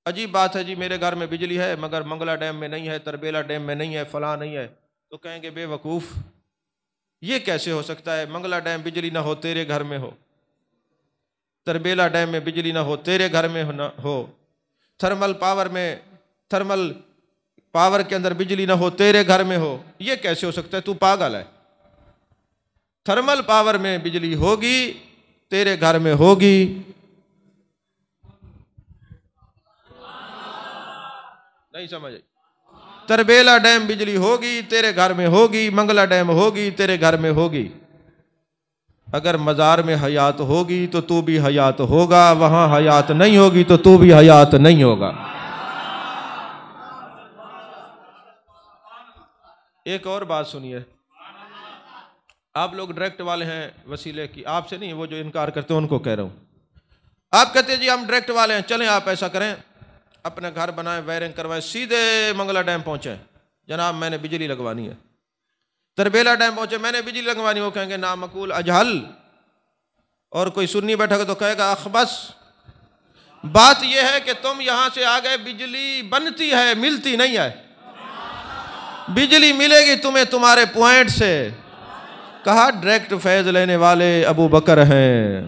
عجیب بات ہے جی میرے گھر میں بجلی ہے مگر منگلہ ڈیم میں نہیں ہے، تربیلا ڈیم میں نہیں ہے، فلاں نہیں ہے، تو کہیں گے بے وقوف، یہ کیسے ہو سکتا ہے؟ منگلہ ڈیم بجلی نہ ہو تیرے گھر میں ہو، تربیلا ڈیم میں بجلی نہ ہو تیرے گھر میں ہو، تھرمل پاور کے اندر بجلی نہ ہو تیرے گھر میں ہو، یہ کیسے ہو سکتا ہے؟ تو پاگل ہے۔ تھرمل پاور میں بجلی ہوگی تیرے گھر میں ہوگی، نہیں سمجھ آئی؟ تربیلا ڈیم بجلی ہوگی تیرے گھر میں ہوگی، منگلہ ڈیم ہوگی تیرے گھر میں ہوگی۔ اگر مزار میں حیات ہوگی تو تو بھی حیات ہوگا، وہاں حیات نہیں ہوگی تو تو بھی حیات نہیں ہوگا۔ ایک اور بات سنیے، آپ لوگ ڈائریکٹ والے ہیں وسیلے کی، آپ سے نہیں، وہ جو انکار کرتے ہیں ان کو کہہ رہا ہوں۔ آپ کہتے ہیں جی ہم ڈائریکٹ والے ہیں، چلیں آپ ایسا کریں اپنے گھر بنائیں، وائرنگ کروائیں، سیدھے منگلہ ڈیم پہنچیں، جناب میں نے بجلی لگوانی ہے۔ تربیلا ڈیم پہنچے میں نے بجلی لگوانی، وہ کہیں گے نامعقول اجہل، اور کوئی سنی بیٹھا گا تو کہے گا اخبص۔ بات یہ ہے کہ تم یہاں سے آ گئے، بجلی بنتی ہے ملتی نہیں ہے، بجلی ملے گی تمہیں تمہارے پوائنٹ سے۔ کہا ڈائریکٹ فیض لینے والے ابو بکر ہیں،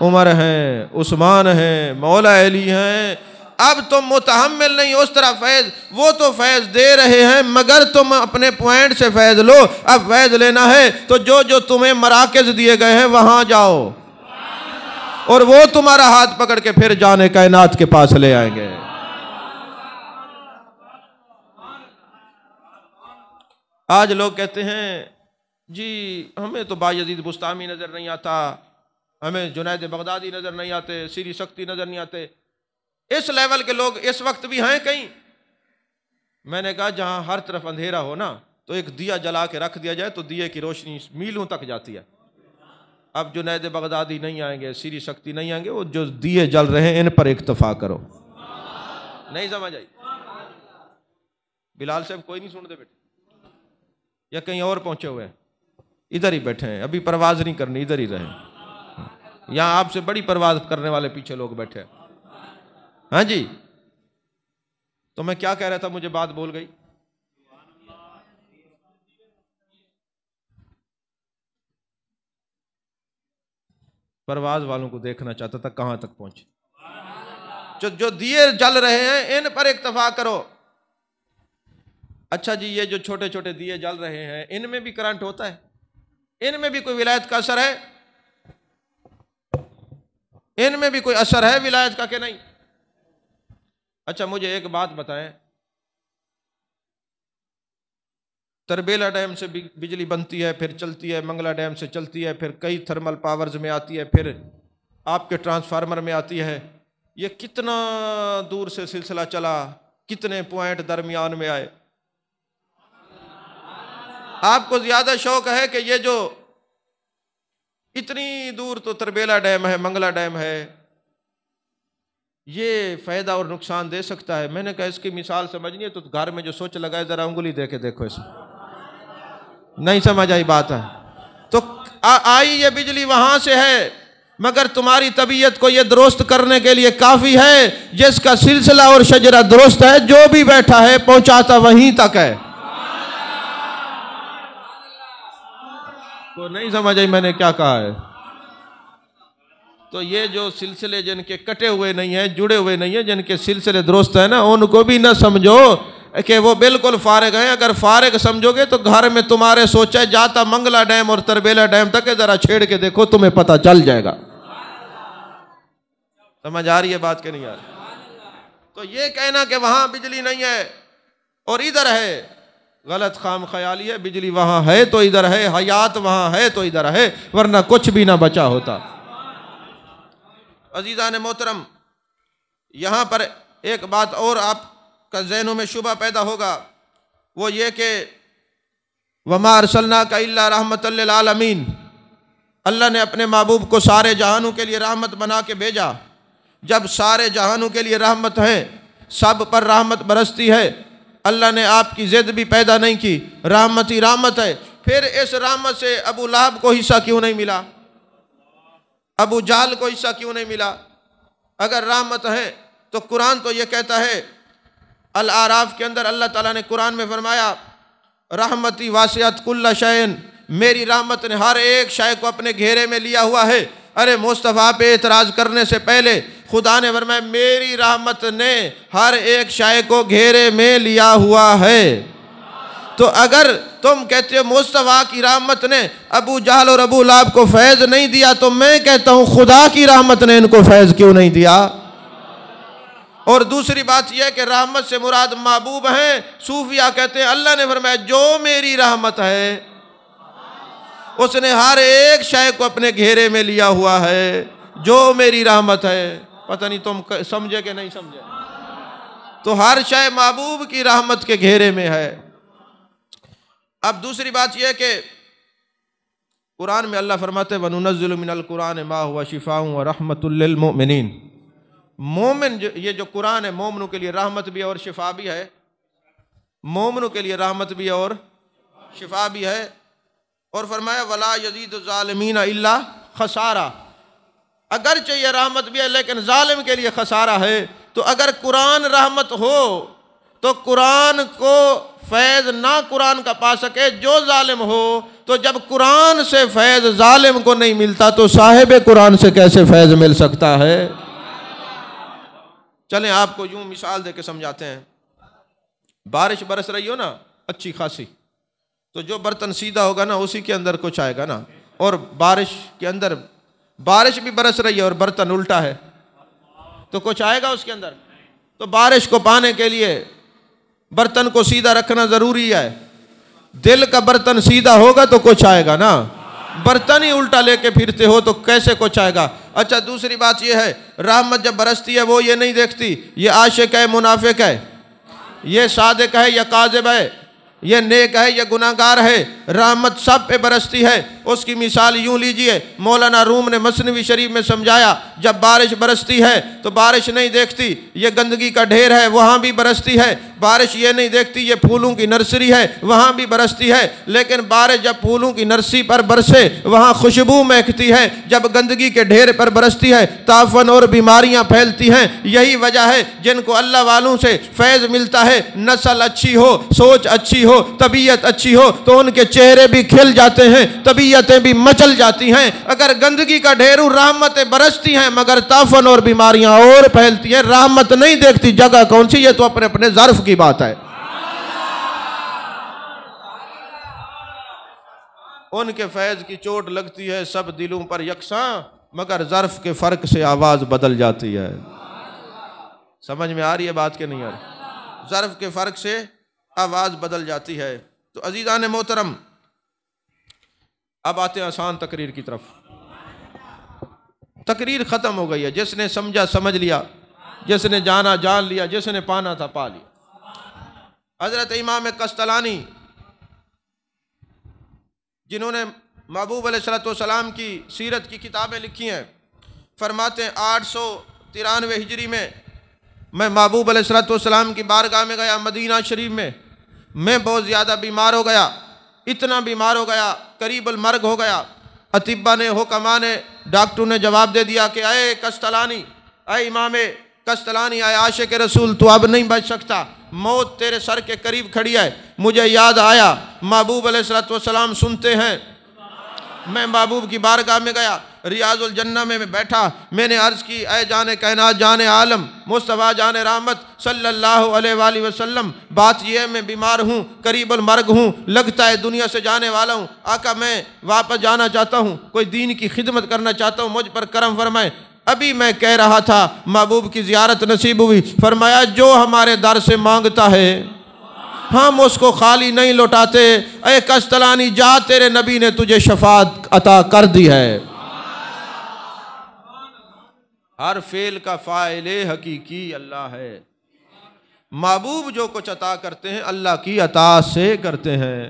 عمر ہیں، عثمان ہیں، مولا علی ہیں. اب تم متحمل نہیں اس طرح فیض، وہ تو فیض دے رہے ہیں مگر تم اپنے پوائنٹ سے فیض لو. اب فیض لینا ہے تو جو تمہیں مراکز دیے گئے ہیں وہاں جاؤ، اور وہ تمہارا ہاتھ پکڑ کے پھر جانے کائنات کے پاس لے آئیں گے. آج لوگ کہتے ہیں جی ہمیں تو بایزید بستامی نظر نہیں آتا، ہمیں جنید بغدادی نظر نہیں آتے، سری سختی نظر نہیں آتے. اس لیول کے لوگ اس وقت بھی ہیں کہیں. میں نے کہا جہاں ہر طرف اندھیرا ہو نا تو ایک دیا جلا کے رکھ دیا جائے تو دیے کی روشنی میلوں تک جاتی ہے. اب جنید بغدادی نہیں آئیں گے، سری سختی نہیں آئیں گے، وہ جو دیے جل رہے ہیں ان پر اکتفا کرو. نہیں سمجھ آئی؟ بلال صاحب کوئی نہیں سن دے بیٹے، یا کہیں اور پہنچے ہوئے ہیں؟ ادھر ہی بیٹھے ہیں، ابھی پرواز نہیں کرنی، ادھر ہی رہیں. یہاں آپ سے بڑی پرواز کرنے والے پیچھے لوگ بیٹھے ہیں. ہاں جی، تو میں کیا کہہ رہا تھا، مجھے بات بول گئی. پرواز والوں کو دیکھنا چاہتا تھا کہاں تک پہنچے. جو دیے جل رہے ہیں ان پر اکتفا کرو. اچھا جی، یہ جو چھوٹے چھوٹے دیے جل رہے ہیں ان میں بھی کرنٹ ہوتا ہے؟ ان میں بھی کوئی ولایت کا اثر ہے؟ ان میں بھی کوئی اثر ہے ولایت کا کہ نہیں؟ اچھا مجھے ایک بات بتائیں، تربیلا ڈیم سے بجلی بنتی ہے، پھر چلتی ہے، منگلا ڈیم سے چلتی ہے، پھر کئی تھرمل پاورز میں آتی ہے، پھر آپ کے ٹرانسفارمر میں آتی ہے. یہ کتنا دور سے سلسلہ چلا، کتنے پوائنٹ درمیان میں آئے. آپ کو زیادہ شوق ہے کہ یہ جو اتنی دور تو تربیلا ڈیم ہے، منگلا ڈیم ہے، یہ فائدہ اور نقصان دے سکتا ہے. میں نے کہا اس کی مثال سمجھنی ہے تو گھر میں جو سوچ لگائے ذرا انگلی دے کے دیکھو. اس میں نہیں سمجھ آئی بات ہے تو آئی یہ بجلی وہاں سے ہے، مگر تمہاری طبیعت کو یہ درست کرنے کے لیے کافی ہے جس کا سلسلہ اور شجرہ درست ہے، جو بھی بیٹھا ہے پہنچاتا وہیں تک ہے. تو نہیں سمجھ آئی میں نے کیا کہا ہے؟ تو یہ جو سلسلے جن کے کٹے ہوئے نہیں ہیں، جڑے ہوئے نہیں ہیں، جن کے سلسلے درست ہیں نا، ان کو بھی نہ سمجھو کہ وہ بالکل فارغ ہیں. اگر فارغ سمجھو گے تو گھر میں تمہارے سوچے جاتا منگلا ڈیم اور تربیلا ڈیم تک ہے، ذرا چھیڑ کے دیکھو تمہیں پتہ چل جائے گا. سمجھ آ رہی ہے بات کہ نہیں آ رہی؟ تو یہ کہنا کہ وہاں بجلی نہیں ہے اور ادھر ہے، غلط خام خیالی ہے. بجلی وہاں ہے تو ادھر ہے، حیات وہاں ہے تو ادھر ہے، ورنہ کچھ بھی نہ بچا ہوتا. عزیزان محترم، یہاں پر ایک بات اور آپ کا ذہنوں میں شبہ پیدا ہوگا، وہ یہ کہ وَمَا أَرْسَلْنَاكَ إِلَّا رَحْمَةً لِلْعَالَمِينَ، اللہ نے اپنے محبوب کو سارے جہانوں کے لیے رحمت بنا کے بھیجا. جب سارے جہانوں کے لیے رحمت ہے، سب پر رحمت برستی ہے، اللہ نے آپ کی ضد بھی پیدا نہیں کی، رحمت ہی رحمت ہے. پھر اس رحمت سے ابو لہب کو حصہ کیوں نہیں ملا؟ ابو جہل کو حصہ کیوں نہیں ملا؟ اگر رحمت ہے تو قرآن تو یہ کہتا ہے، الاعراف کے اندر اللہ تعالیٰ نے قرآن میں فرمایا رحمتی واسعت کل شیء، میری رحمت نے ہر ایک شے کو اپنے گھیرے میں لیا ہوا ہے. ارے مصطفیٰ پہ اعتراض کرنے سے پہلے خدا نے فرمایا میری رحمت نے ہر ایک شے کو گھیرے میں لیا ہوا ہے. تو اگر تم کہتے ہو مصطفیٰ کی رحمت نے ابو جہل اور ابو لہب کو فیض نہیں دیا، تو میں کہتا ہوں خدا کی رحمت نے ان کو فیض کیوں نہیں دیا؟ اور دوسری بات یہ کہ رحمت سے مراد محبوب ہیں. صوفیہ کہتے ہیں اللہ نے فرمایا جو میری رحمت ہے اس نے ہر ایک شے کو اپنے گھیرے میں لیا ہوا ہے. جو میری رحمت ہے، پتہ نہیں تم سمجھے کہ نہیں سمجھے، تو ہر شے محبوب کی رحمت کے گھیرے میں ہے. اب دوسری بات یہ کہ قرآن میں اللہ فرماتے وَنُنَزِّلُ مِنَ الْقُرْآنِ مَا هُوَ شِفَاءٌ وَرَحْمَةٌ لِّلْمُؤْمِنِينَ. مومن یہ جو قرآن ہے مومنوں کے لیے رحمت بھی ہے اور شفا بھی ہے. مومنوں کے لیے رحمت بھی ہے اور شفا بھی ہے. اور فرمایا وَلَا يَزِيدُ الظَّالِمِينَ إِلَّا خَسَارًا. اگرچہ یہ رحمت بھی ہے لیکن ظالم کے لیے خسارہ ہے. تو اگر قرآن رحمت ہو تو قرآن کو فیض نہ قرآن کا پا سکے جو ظالم ہو تو جب قرآن سے فیض ظالم کو نہیں ملتا تو صاحب قرآن سے کیسے فیض مل سکتا ہے؟ چلیں آپ کو یوں مثال دے کے سمجھاتے ہیں. بارش برس رہی ہو نا اچھی خاصی، تو جو برتن سیدھا ہوگا نا اسی کے اندر کچھ آئے گا نا. اور بارش کے اندر بارش بھی برس رہی ہے اور برتن الٹا ہے تو کچھ آئے گا اس کے اندر. تو بارش کو پانے کے لیے برتن کو سیدھا رکھنا ضروری ہے. دل کا برتن سیدھا ہوگا تو کچھ آئے گا نا. برتن ہی الٹا لے کے پھرتے ہو تو کیسے کچھ آئے گا؟ اچھا دوسری بات یہ ہے، رحمت جب برستی ہے وہ یہ نہیں دیکھتی یہ عاشق ہے منافق ہے، یہ صادق ہے یا کاذب ہے، یہ نیک ہے یا گناہگار ہے. رحمت سب پہ برستی ہے. اس کی مثال یوں لیجئے، مولانا روم نے مثنوی شریف میں سمجھایا جب بارش برستی ہے تو بارش نہیں دیکھتی یہ گندگی کا ڈھیر ہے، وہاں بھی برستی ہے. بارش یہ نہیں دیکھتی یہ پھولوں کی نرسری ہے، وہاں بھی برستی ہے. لیکن بارش جب پھولوں کی نرسری پر برسے وہاں خوشبو مہکتی ہے، جب گندگی کے ڈھیر پر برستی ہے تعفن اور بیماریاں پھیلتی ہیں. یہی وجہ ہے جن کو اللہ والوں سے فیض ملتا ہے، نسل اچھی ہو، سوچ اچھی ہو، طبیعت اچھی ہو تو ان کے چہرے بھی کھل جاتے ہیں، طبیعتیں بھی مچل جاتی ہیں. اگر گندگی کا ڈھیر رحمتیں برستی ہیں مگر تعفن اور بیماریاں اور پھیلتی ہیں. رحمت نہیں دیکھتی جگہ کون سی، یہ تو اپنے اپنے ظرف کی بات ہے. ان کے فیض کی چوٹ لگتی ہے سب دلوں پر یکساں، مگر ظرف کے فرق سے آواز بدل جاتی ہے. سمجھ میں آ رہی ہے بات کہ نہیں آ رہی؟ ظرف کے فرق سے آواز بدل جاتی ہے. تو عزیزان محترم اب آتے ہیں آسان تقریر کی طرف. تقریر ختم ہو گئی ہے، جس نے سمجھا سمجھ لیا، جس نے جانا جان لیا، جس نے پانا تھا پا لیا. حضرت امام قسطلانی جنہوں نے محبوب علیہ السلام کی سیرت کی کتابیں لکھی ہیں، فرماتے ہیں 893 ہجری میں میں محبوب علیہ السلام کی بارگاہ میں گیا مدینہ شریف میں بہت زیادہ بیمار ہو گیا، اتنا بیمار ہو گیا قریب المرگ ہو گیا. اطباء نے، حکماء نے، ڈاکٹر نے جواب دے دیا کہ اے قسطلانی، اے امام قسطلانی، اے عاشق رسول، تو اب نہیں بچ سکتا، موت تیرے سر کے قریب کھڑی ہے. مجھے یاد آیا محبوب علیہ السلام سنتے ہیں. میں محبوب کی بارگاہ میں گیا، ریاض الجنہ میں بیٹھا، میں نے عرض کی اے جان کائنات، جان عالم، مصطفیٰ جان رحمت صلی اللہ علیہ وآلہ وسلم، بات یہ ہے میں بیمار ہوں، قریب المرگ ہوں، لگتا ہے دنیا سے جانے والا ہوں. آقا میں واپس جانا چاہتا ہوں، کوئی دین کی خدمت کرنا چاہتا ہوں، مجھ پر کرم فرمائے. ابھی میں کہہ رہا تھا محبوب کی زیارت نصیب ہوئی. فرمایا جو ہمارے در سے مانگتا ہے ہم اس کو خالی نہیں لوٹاتے. اے قسطلانی جا، تیرے نبی نے تجھے شفاعت عطا کر دی ہے. ہر فعل کا فاعل حقیقی اللہ ہے. محبوب جو کچھ عطا کرتے ہیں اللہ کی عطا سے کرتے ہیں.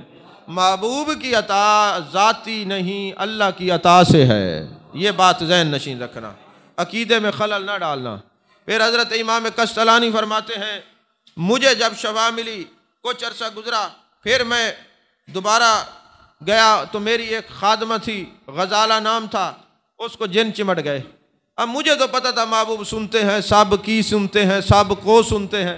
محبوب کی عطا ذاتی نہیں، اللہ کی عطا سے ہے. یہ بات ذہن نشین رکھنا، عقیدے میں خلل نہ ڈالنا. پھر حضرت امام قسطلانی فرماتے ہیں مجھے جب شفا ملی، کچھ عرصہ گزرا، پھر میں دوبارہ گیا تو میری ایک خادمہ تھی، غزالہ نام تھا، اس کو جن چمٹ گئے. اب مجھے تو پتہ تھا محبوب سنتے ہیں، سب کی سنتے ہیں، سب کو سنتے ہیں.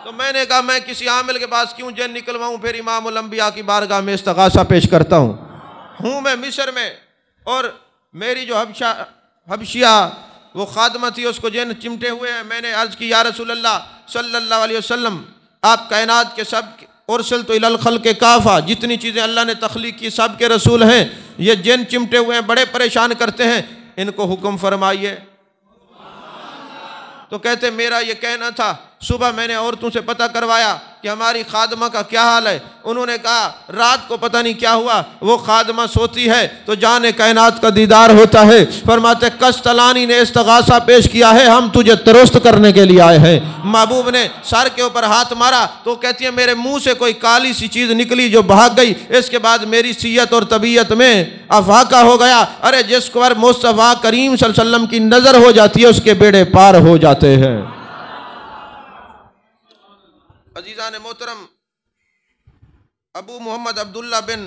تو میں نے کہا میں کسی عامل کے پاس کیوں جن نکلواؤں، پھر امام الانبیاء کی بارگاہ میں استغاثہ پیش کرتا ہوں میں مصر میں. اور میری جو حبشیہ وہ خادمہ تھی اس کو جن چمٹے ہوئے ہیں. میں نے عرض کی یا رسول اللہ صلی اللہ علیہ وسلم، آپ کائنات کے سب ارسلت الی الخلق کافہ، جتنی چیزیں اللہ نے تخلیق کی سب کے رسول ہیں، یہ جن چمٹے ہوئے ہیں بڑے پریشان کرتے ہیں، ان کو حکم فرمائیے. تو کہتے میرا یہ کہنا تھا. صبح میں نے عورتوں سے پتہ کروایا کہ ہماری خادمہ کا کیا حال ہے. انہوں نے کہا رات کو پتہ نہیں کیا ہوا، وہ خادمہ سوتی ہے تو جان کائنات کا دیدار ہوتا ہے. فرماتے قسطلانی نے استغاثہ پیش کیا ہے، ہم تجھے درست کرنے کے لیے آئے ہیں. محبوب نے سر کے اوپر ہاتھ مارا تو کہتی ہے میرے منہ سے کوئی کالی سی چیز نکلی جو بھاگ گئی. اس کے بعد میری صحت اور طبیعت میں افاقہ ہو گیا. ارے جس پر مصطفیٰ کریم صلی اللہ علیہ وسلم کی نظر ہو جاتی ہے اس کے بیڑے پار ہو جاتے ہیں. عزیزان محترم، ابو محمد عبداللہ بن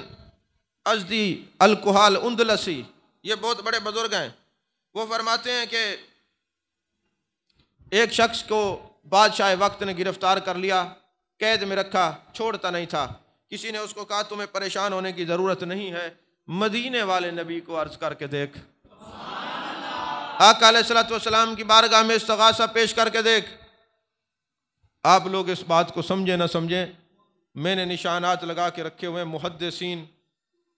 ازدی الکحال اندلسی، یہ بہت بڑے بزرگ ہیں. وہ فرماتے ہیں کہ ایک شخص کو بادشاہ وقت نے گرفتار کر لیا، قید میں رکھا، چھوڑتا نہیں تھا. کسی نے اس کو کہا تمہیں پریشان ہونے کی ضرورت نہیں ہے، مدینے والے نبی کو عرض کر کے دیکھ، آقا علیہ الصلوۃ والسلام کی بارگاہ میں استغاثہ پیش کر کے دیکھ۔ آپ لوگ اس بات کو سمجھیں نہ سمجھیں، میں نے نشانات لگا کے رکھے ہوئے، محدثین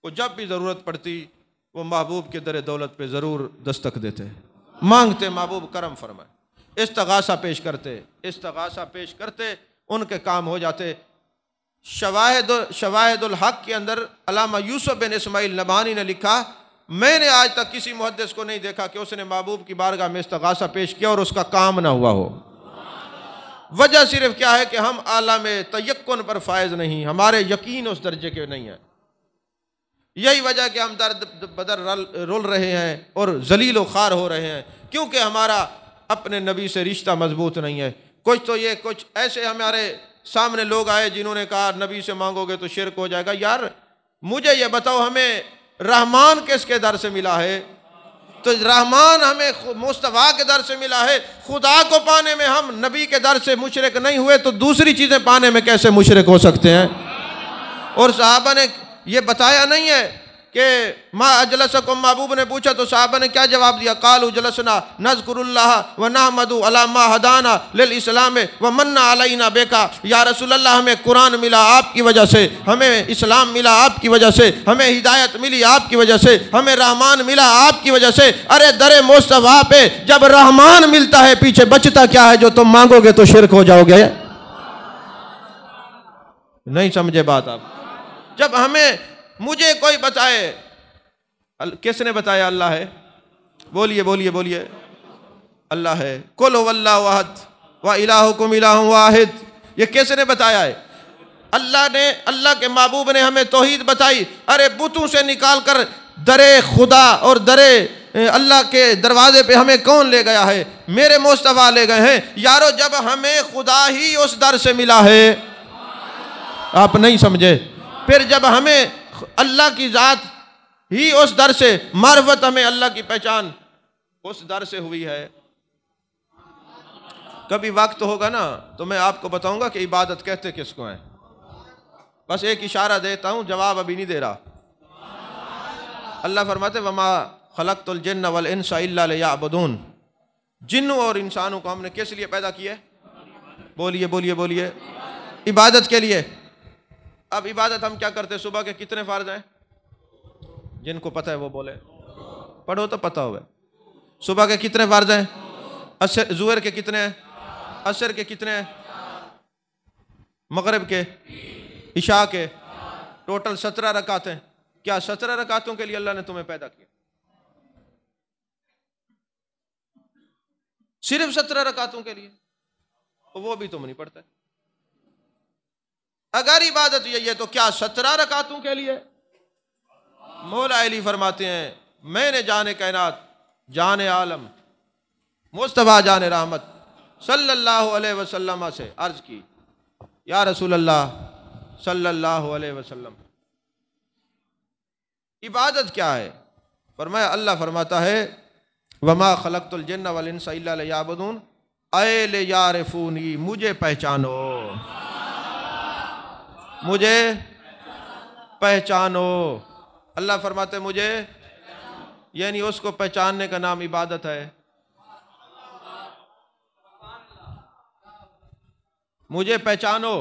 کو جب بھی ضرورت پڑتی وہ محبوب کے در دولت پہ ضرور دستک دیتے، مانگتے محبوب کرم فرمائے، استغاثہ پیش کرتے، ان کے کام ہو جاتے۔ شواہد الحق کے اندر علامہ یوسف بن اسماعیل نبہانی نے لکھا، میں نے آج تک کسی محدث کو نہیں دیکھا کہ اس نے محبوب کی بارگاہ میں استغاثہ پیش کیا اور اس کا کام نہ ہوا ہو۔ وجہ صرف کیا ہے کہ ہم عالم تیقن پر فائز نہیں، ہمارے یقین اس درجے کے نہیں ہیں۔ یہی وجہ کہ ہم درد بدر رول رہے ہیں اور ذلیل و خوار ہو رہے ہیں، کیونکہ ہمارا اپنے نبی سے رشتہ مضبوط نہیں ہے۔ کچھ ایسے ہمارے سامنے لوگ آئے جنہوں نے کہا نبی سے مانگو گے تو شرک ہو جائے گا۔ یار مجھے یہ بتاؤ، ہمیں رحمان کس کے در سے ملا ہے؟ تو رحمان ہمیں مصطفیٰ کے در سے ملا ہے۔ خدا کو پانے میں ہم نبی کے در سے مشرک نہیں ہوئے تو دوسری چیزیں پانے میں کیسے مشرک ہو سکتے ہیں؟ اور صحابہ نے یہ بتایا نہیں ہے کہ ما اجلسکم، محبوب نے پوچھا تو صحابہ نے کیا جواب دیا؟ قالوا جلسنا نذکر اللہ ونحمد علی ما ہدانا للاسلام ومن علینا بکا۔ یا رسول اللہ، ہمیں قرآن ملا آپ کی وجہ سے، ہمیں اسلام ملا آپ کی وجہ سے، ہمیں ہدایت ملی آپ کی وجہ سے، ہمیں رحمان ملا آپ کی وجہ سے۔ ارے در مصطفیٰ پہ جب رحمان ملتا ہے پیچھے بچتا کیا ہے جو تم مانگو گے تو شرک ہو جاؤ گے؟ نہیں سمجھے بات آپ؟ جب مجھے کوئی بتائے، کس نے بتایا؟ اللہ ہے۔ بولیے اللہ ہے۔ قل هو اللہ احد والہکم الہ واحد، یہ کس نے بتایا ہے؟ اللہ کے محبوب نے ہمیں توحید بتائی۔ ارے بتوں سے نکال کر در خدا اور در اللہ کے دروازے پہ ہمیں کون لے گیا ہے؟ میرے مصطفیٰ لے گئے ہیں۔ یارو جب ہمیں خدا ہی اس در سے ملا ہے، آپ نہیں سمجھے، پھر جب ہمیں اللہ کی ذات ہی اس در سے، معرفت ہمیں اللہ کی پہچان اس در سے ہوئی ہے۔ کبھی وقت ہوگا نا تو میں آپ کو بتاؤں گا کہ عبادت کہتے کس کو ہیں۔ بس ایک اشارہ دیتا ہوں، جواب ابھی نہیں دے رہا۔ اللہ فرماتے وما خلقت الجن والانس الا لیعبدون، جنوں اور انسانوں کو ہم نے کس لیے پیدا کیا ہے؟ بولیے عبادت کے لیے۔ اب عبادت ہم کیا کرتے ہیں؟ صبح کے کتنے فرض ہیں؟ جن کو پتہ ہے وہ بولے، پڑھو تو پتہ ہوئے۔ صبح کے کتنے فرض ہیں؟ ظہر کے کتنے ہیں؟ عصر کے کتنے ہیں؟ مغرب کے، عشاء کے، ٹوٹل 17 رکعتیں۔ کیا 17 رکعتوں کے لیے اللہ نے تمہیں پیدا کیا؟ صرف 17 رکعتوں کے لیے؟ وہ بھی تم نہیں پڑھتے۔ اگر عبادت یہی ہے تو کیا 17 رکعتوں کے لیے؟ مولا علی فرماتے ہیں میں نے جان کائنات، جان عالم، مصطفیٰ جان رحمت صلی اللہ علیہ وسلم سے عرض کی، یا رسول اللہ صلی اللہ علیہ وسلم، عبادت کیا ہے؟ فرمایا، اللہ فرماتا ہے وما خلقت الجن والانس الا لیعبدون، اے لیعرفونی، مجھے پہچانو، مجھے پہچانو۔ اللہ فرماتے مجھے، یعنی اس کو پہچاننے کا نام عبادت ہے۔ مجھے پہچانو۔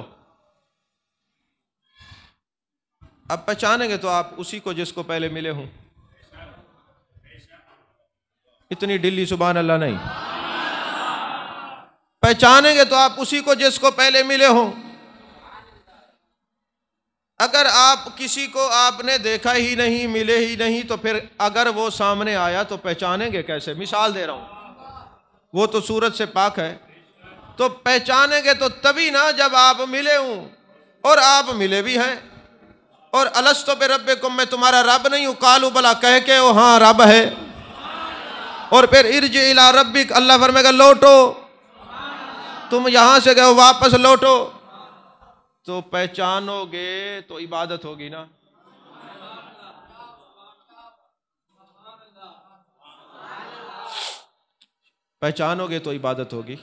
اب پہچانیں گے تو آپ اسی کو جس کو پہلے ملے ہوں۔ اتنی ڈلی سبحان اللہ نہیں۔ پہچانیں گے تو آپ اسی کو جس کو پہلے ملے ہوں۔ اگر آپ کسی کو آپ نے دیکھا ہی نہیں، ملے ہی نہیں، تو پھر اگر وہ سامنے آیا تو پہچانیں گے کیسے؟ مثال دے رہا ہوں، وہ تو صورت سے پاک ہے، تو پہچانیں گے تو تبھی نا جب آپ ملے ہوں، اور آپ ملے بھی ہیں۔ اور الستو بربکم، میں تمہارا رب نہیں ہوں؟ قالوا بلا، کہہ کے وہ ہاں رب ہے۔ اور پھر ارجع الی ربک، اللہ فرمائے گا لوٹو، تم یہاں سے گئے واپس لوٹو۔ تو پہچانو گے تو عبادت ہوگی نا۔ پہچانو گے تو عبادت ہوگی۔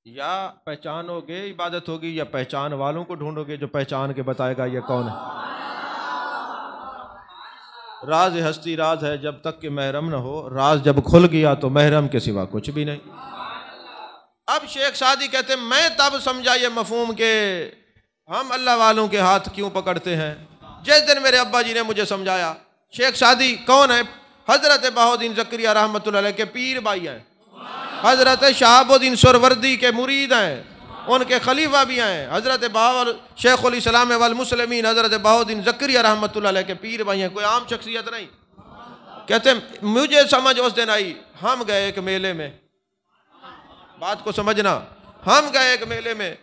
یا پہچانو گے عبادت ہوگی، یا پہچان والوں کو ڈھونڈو گے جو پہچان کے بتائے گا یہ کون ہے۔ راز ہستی راز ہے جب تک کہ محرم نہ ہو، راز جب کھل گیا تو محرم کے سوا کچھ بھی نہیں۔ اب شیخ سعدی کہتے ہیں میں تب سمجھا یہ مفہوم کہ ہم اللہ والوں کے ہاتھ کیوں پکڑتے ہیں، جس دن میرے ابا جی نے مجھے سمجھایا۔ شیخ سعدی کون ہے؟ حضرت بہاؤالدین زکریہ رحمۃ اللہ علیہ کے پیر بھائی ہیں، حضرت شہاب الدین سہروردی کے مرید ہیں، ان کے خلیفہ بھی ہیں، حضرت شیخ الاسلام والمسلمین حضرت بہاؤالدین زکریہ رحمۃ اللہ علیہ کے پیر بھائی ہیں، کوئی عام شخصیت نہیں۔ کہتے ہیں مجھے سمجھ اس دن آئی، ہم گئے ایک میلے میں، بات کو سمجھنا، ہم گئے ایک میلے میں،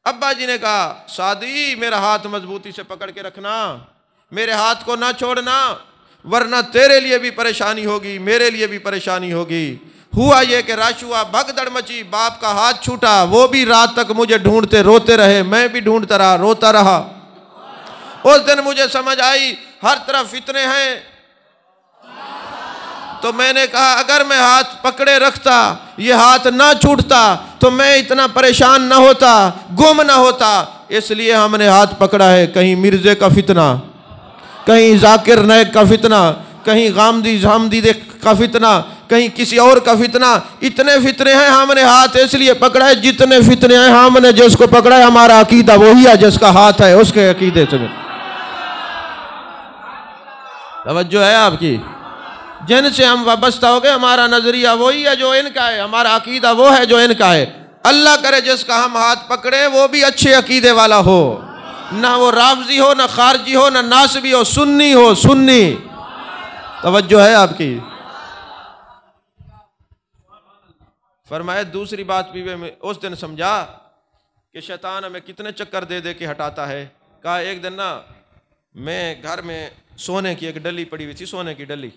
ابا جی نے کہا سعدی میرا ہاتھ مضبوطی سے پکڑ کے رکھنا، میرے ہاتھ کو نہ چھوڑنا، ورنہ تیرے لیے بھی پریشانی ہوگی، میرے لیے بھی پریشانی ہوگی۔ ہوا یہ کہ رش ہوا، بھگدڑ مچی، باپ کا ہاتھ چھوٹا، وہ بھی رات تک مجھے ڈھونڈتے روتے رہے، میں بھی ڈھونڈتا رہا روتا رہا۔ اس دن مجھے سمجھ آئی ہر طرف فتنے ہیں، تو میں نے کہا اگر میں ہاتھ پکڑے رکھتا، یہ ہاتھ نہ چھوٹتا تو میں اتنا پریشان نہ ہوتا، گم نہ ہوتا، اس لیے ہم نے ہاتھ پکڑا ہے۔ کہیں مرزے کا فتنہ، کہیں ذاکر نائک کا فتنہ، کہیں غامدی کا فتنہ، کہیں کسی اور کا فتنہ، اتنے فتنے ہیں، ہم نے ہاتھ اس لیے پکڑا ہے، جتنے فتنے ہیں ہم نے جس کو پکڑا ہے ہمارا عقیدہ وہی ہے، جس کا ہاتھ ہے اس کے عقیدے سے۔ توجہ ہے آپ کی؟ جن سے ہم وابستہ ہو گئے ہمارا نظریہ وہی ہے جو ان کا ہے، ہمارا عقیدہ وہ ہے جو ان کا ہے۔ اللہ کرے جس کا ہم ہاتھ پکڑے وہ بھی اچھے عقیدے والا ہو، نہ وہ رافضی ہو، نہ خارجی ہو، نہ ناسبی ہو، سنی ہو، سنی۔ توجہ ہے آپ کی؟ فرمایا دوسری بات بھی میں اس دن سمجھا کہ شیطان ہمیں کتنے چکر دے دے کے ہٹاتا ہے۔ کہا ایک دن نا میں گھر میں سونے کی ایک ڈلی پڑی ہوئی تھی، سونے کی ڈلی،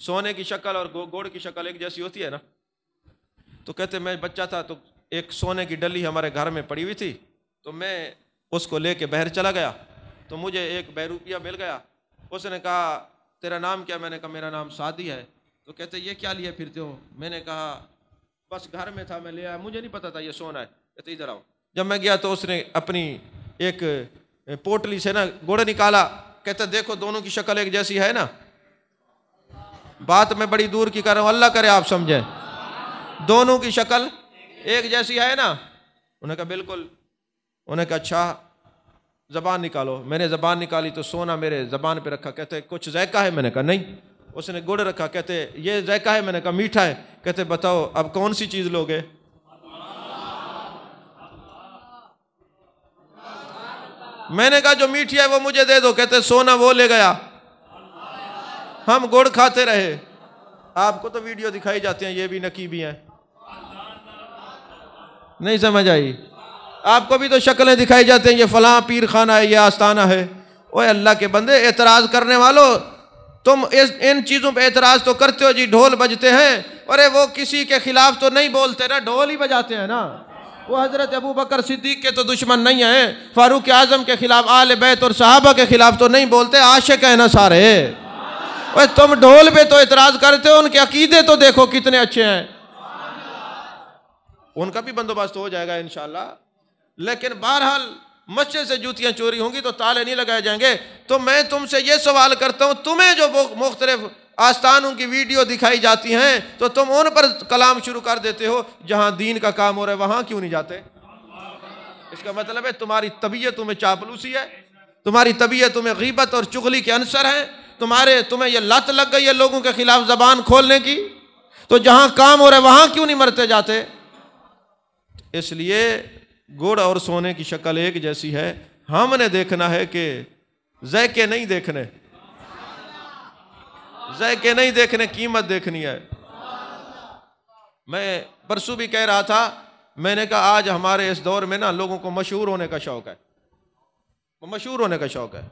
سونے کی شکل اور گوڑ کی شکل ایک جیسی ہوتی ہے نا، تو کہتے میں بچہ تھا تو ایک سونے کی ڈلی ہمارے گھر میں پڑی ہوئی تھی، تو میں اس کو لے کے باہر چلا گیا، تو مجھے ایک 2 روپیہ مل گیا۔ اس نے کہا تیرا نام کیا؟ میں نے کہا میرا نام سعدی ہے۔ تو کہتے یہ کیا لیے پھرتے ہو؟ میں نے کہا بس گھر میں تھا میں لے آیا، مجھے نہیں پتا تھا یہ سونا ہے۔ کہتے ادھر آؤ۔ جب میں گیا تو اس نے اپنی ایک پوٹلی سے نا گوڑا نکالا، کہتے دیکھو دونوں کی شکل ایک جیسی ہے نا۔ بات میں بڑی دور کی کر رہا ہوں، اللہ کرے آپ سمجھیں، دونوں کی شکل ایک جیسی ہے نا؟ انہوں نے کہا بالکل۔ انہوں نے کہا اچھا زبان نکالو۔ میں نے زبان نکالی تو سونا میرے زبان پہ رکھا، کہتے کچھ ذائقہ ہے؟ میں نے کہا نہیں۔ اس نے گڑ رکھا، کہتے یہ ذائقہ ہے؟ میں نے کہا میٹھا ہے۔ کہتے بتاؤ اب کون سی چیز لوگے؟ میں نے کہا جو میٹھی ہے وہ مجھے دے دو۔ کہتے سونا وہ لے گیا، ہم گڑ کھاتے رہے۔ آپ کو تو ویڈیو دکھائی جاتے ہیں، یہ بھی نقیبی ہیں، نہیں سمجھ آئی؟ آپ کو بھی تو شکلیں دکھائی جاتے ہیں، یہ فلاں پیر خانہ ہے، یہ آستانہ ہے۔ اوے اللہ کے بندے، اعتراض کرنے والوں، تم ان چیزوں پہ اعتراض تو کرتے ہو جی، ڈھول بجتے ہیں، ارے وہ کسی کے خلاف تو نہیں بولتے نا، ڈھول ہی بجاتے ہیں نا۔ وہ حضرت ابو بکر صدیق کے تو دشمن نہیں ہیں، فاروق اعظم کے خلاف، آل بیت اور صحابہ کے خلاف تو نہیں بولتے، عاشق ہیں نا سارے۔ اوے تم ڈھول پہ تو اعتراض کرتے ہو، ان کے عقیدے تو دیکھو کتنے اچھے ہیں۔ ان کا بھی بندوبست ہو جائے گا انشاءاللہ، لیکن بہرحال مسجد سے جوتیاں چوری ہوں گی تو تالے نہیں لگائے جائیں گے۔ تو میں تم سے یہ سوال کرتا ہوں، تمہیں جو مختلف آستانوں کی ویڈیو دکھائی جاتی ہیں تو تم ان پر کلام شروع کر دیتے ہو، جہاں دین کا کام ہو رہا ہے وہاں کیوں نہیں جاتے؟ اس کا مطلب ہے تمہاری طبیعتوں میں چاپلوسی ہے، تمہاری طبیعتوں میں غیبت اور چغلی کے عنصر ہیں، تمہیں یہ لت لگ گئی ہے لوگوں کے خلاف زبان کھولنے کی، تو جہاں کام ہو رہا ہے وہاں کیوں نہیں مرتے جاتے؟ اس لیے گڑ اور سونے کی شکل ایک جیسی ہے، ہم نے دیکھنا ہے کہ ذائقے نہیں دیکھنے، ذائقے نہیں دیکھنے، قیمت دیکھنی ہے۔ میں پرسوں بھی کہہ رہا تھا، میں نے کہا آج ہمارے اس دور میں نا لوگوں کو مشہور ہونے کا شوق ہے، مشہور ہونے کا شوق ہے،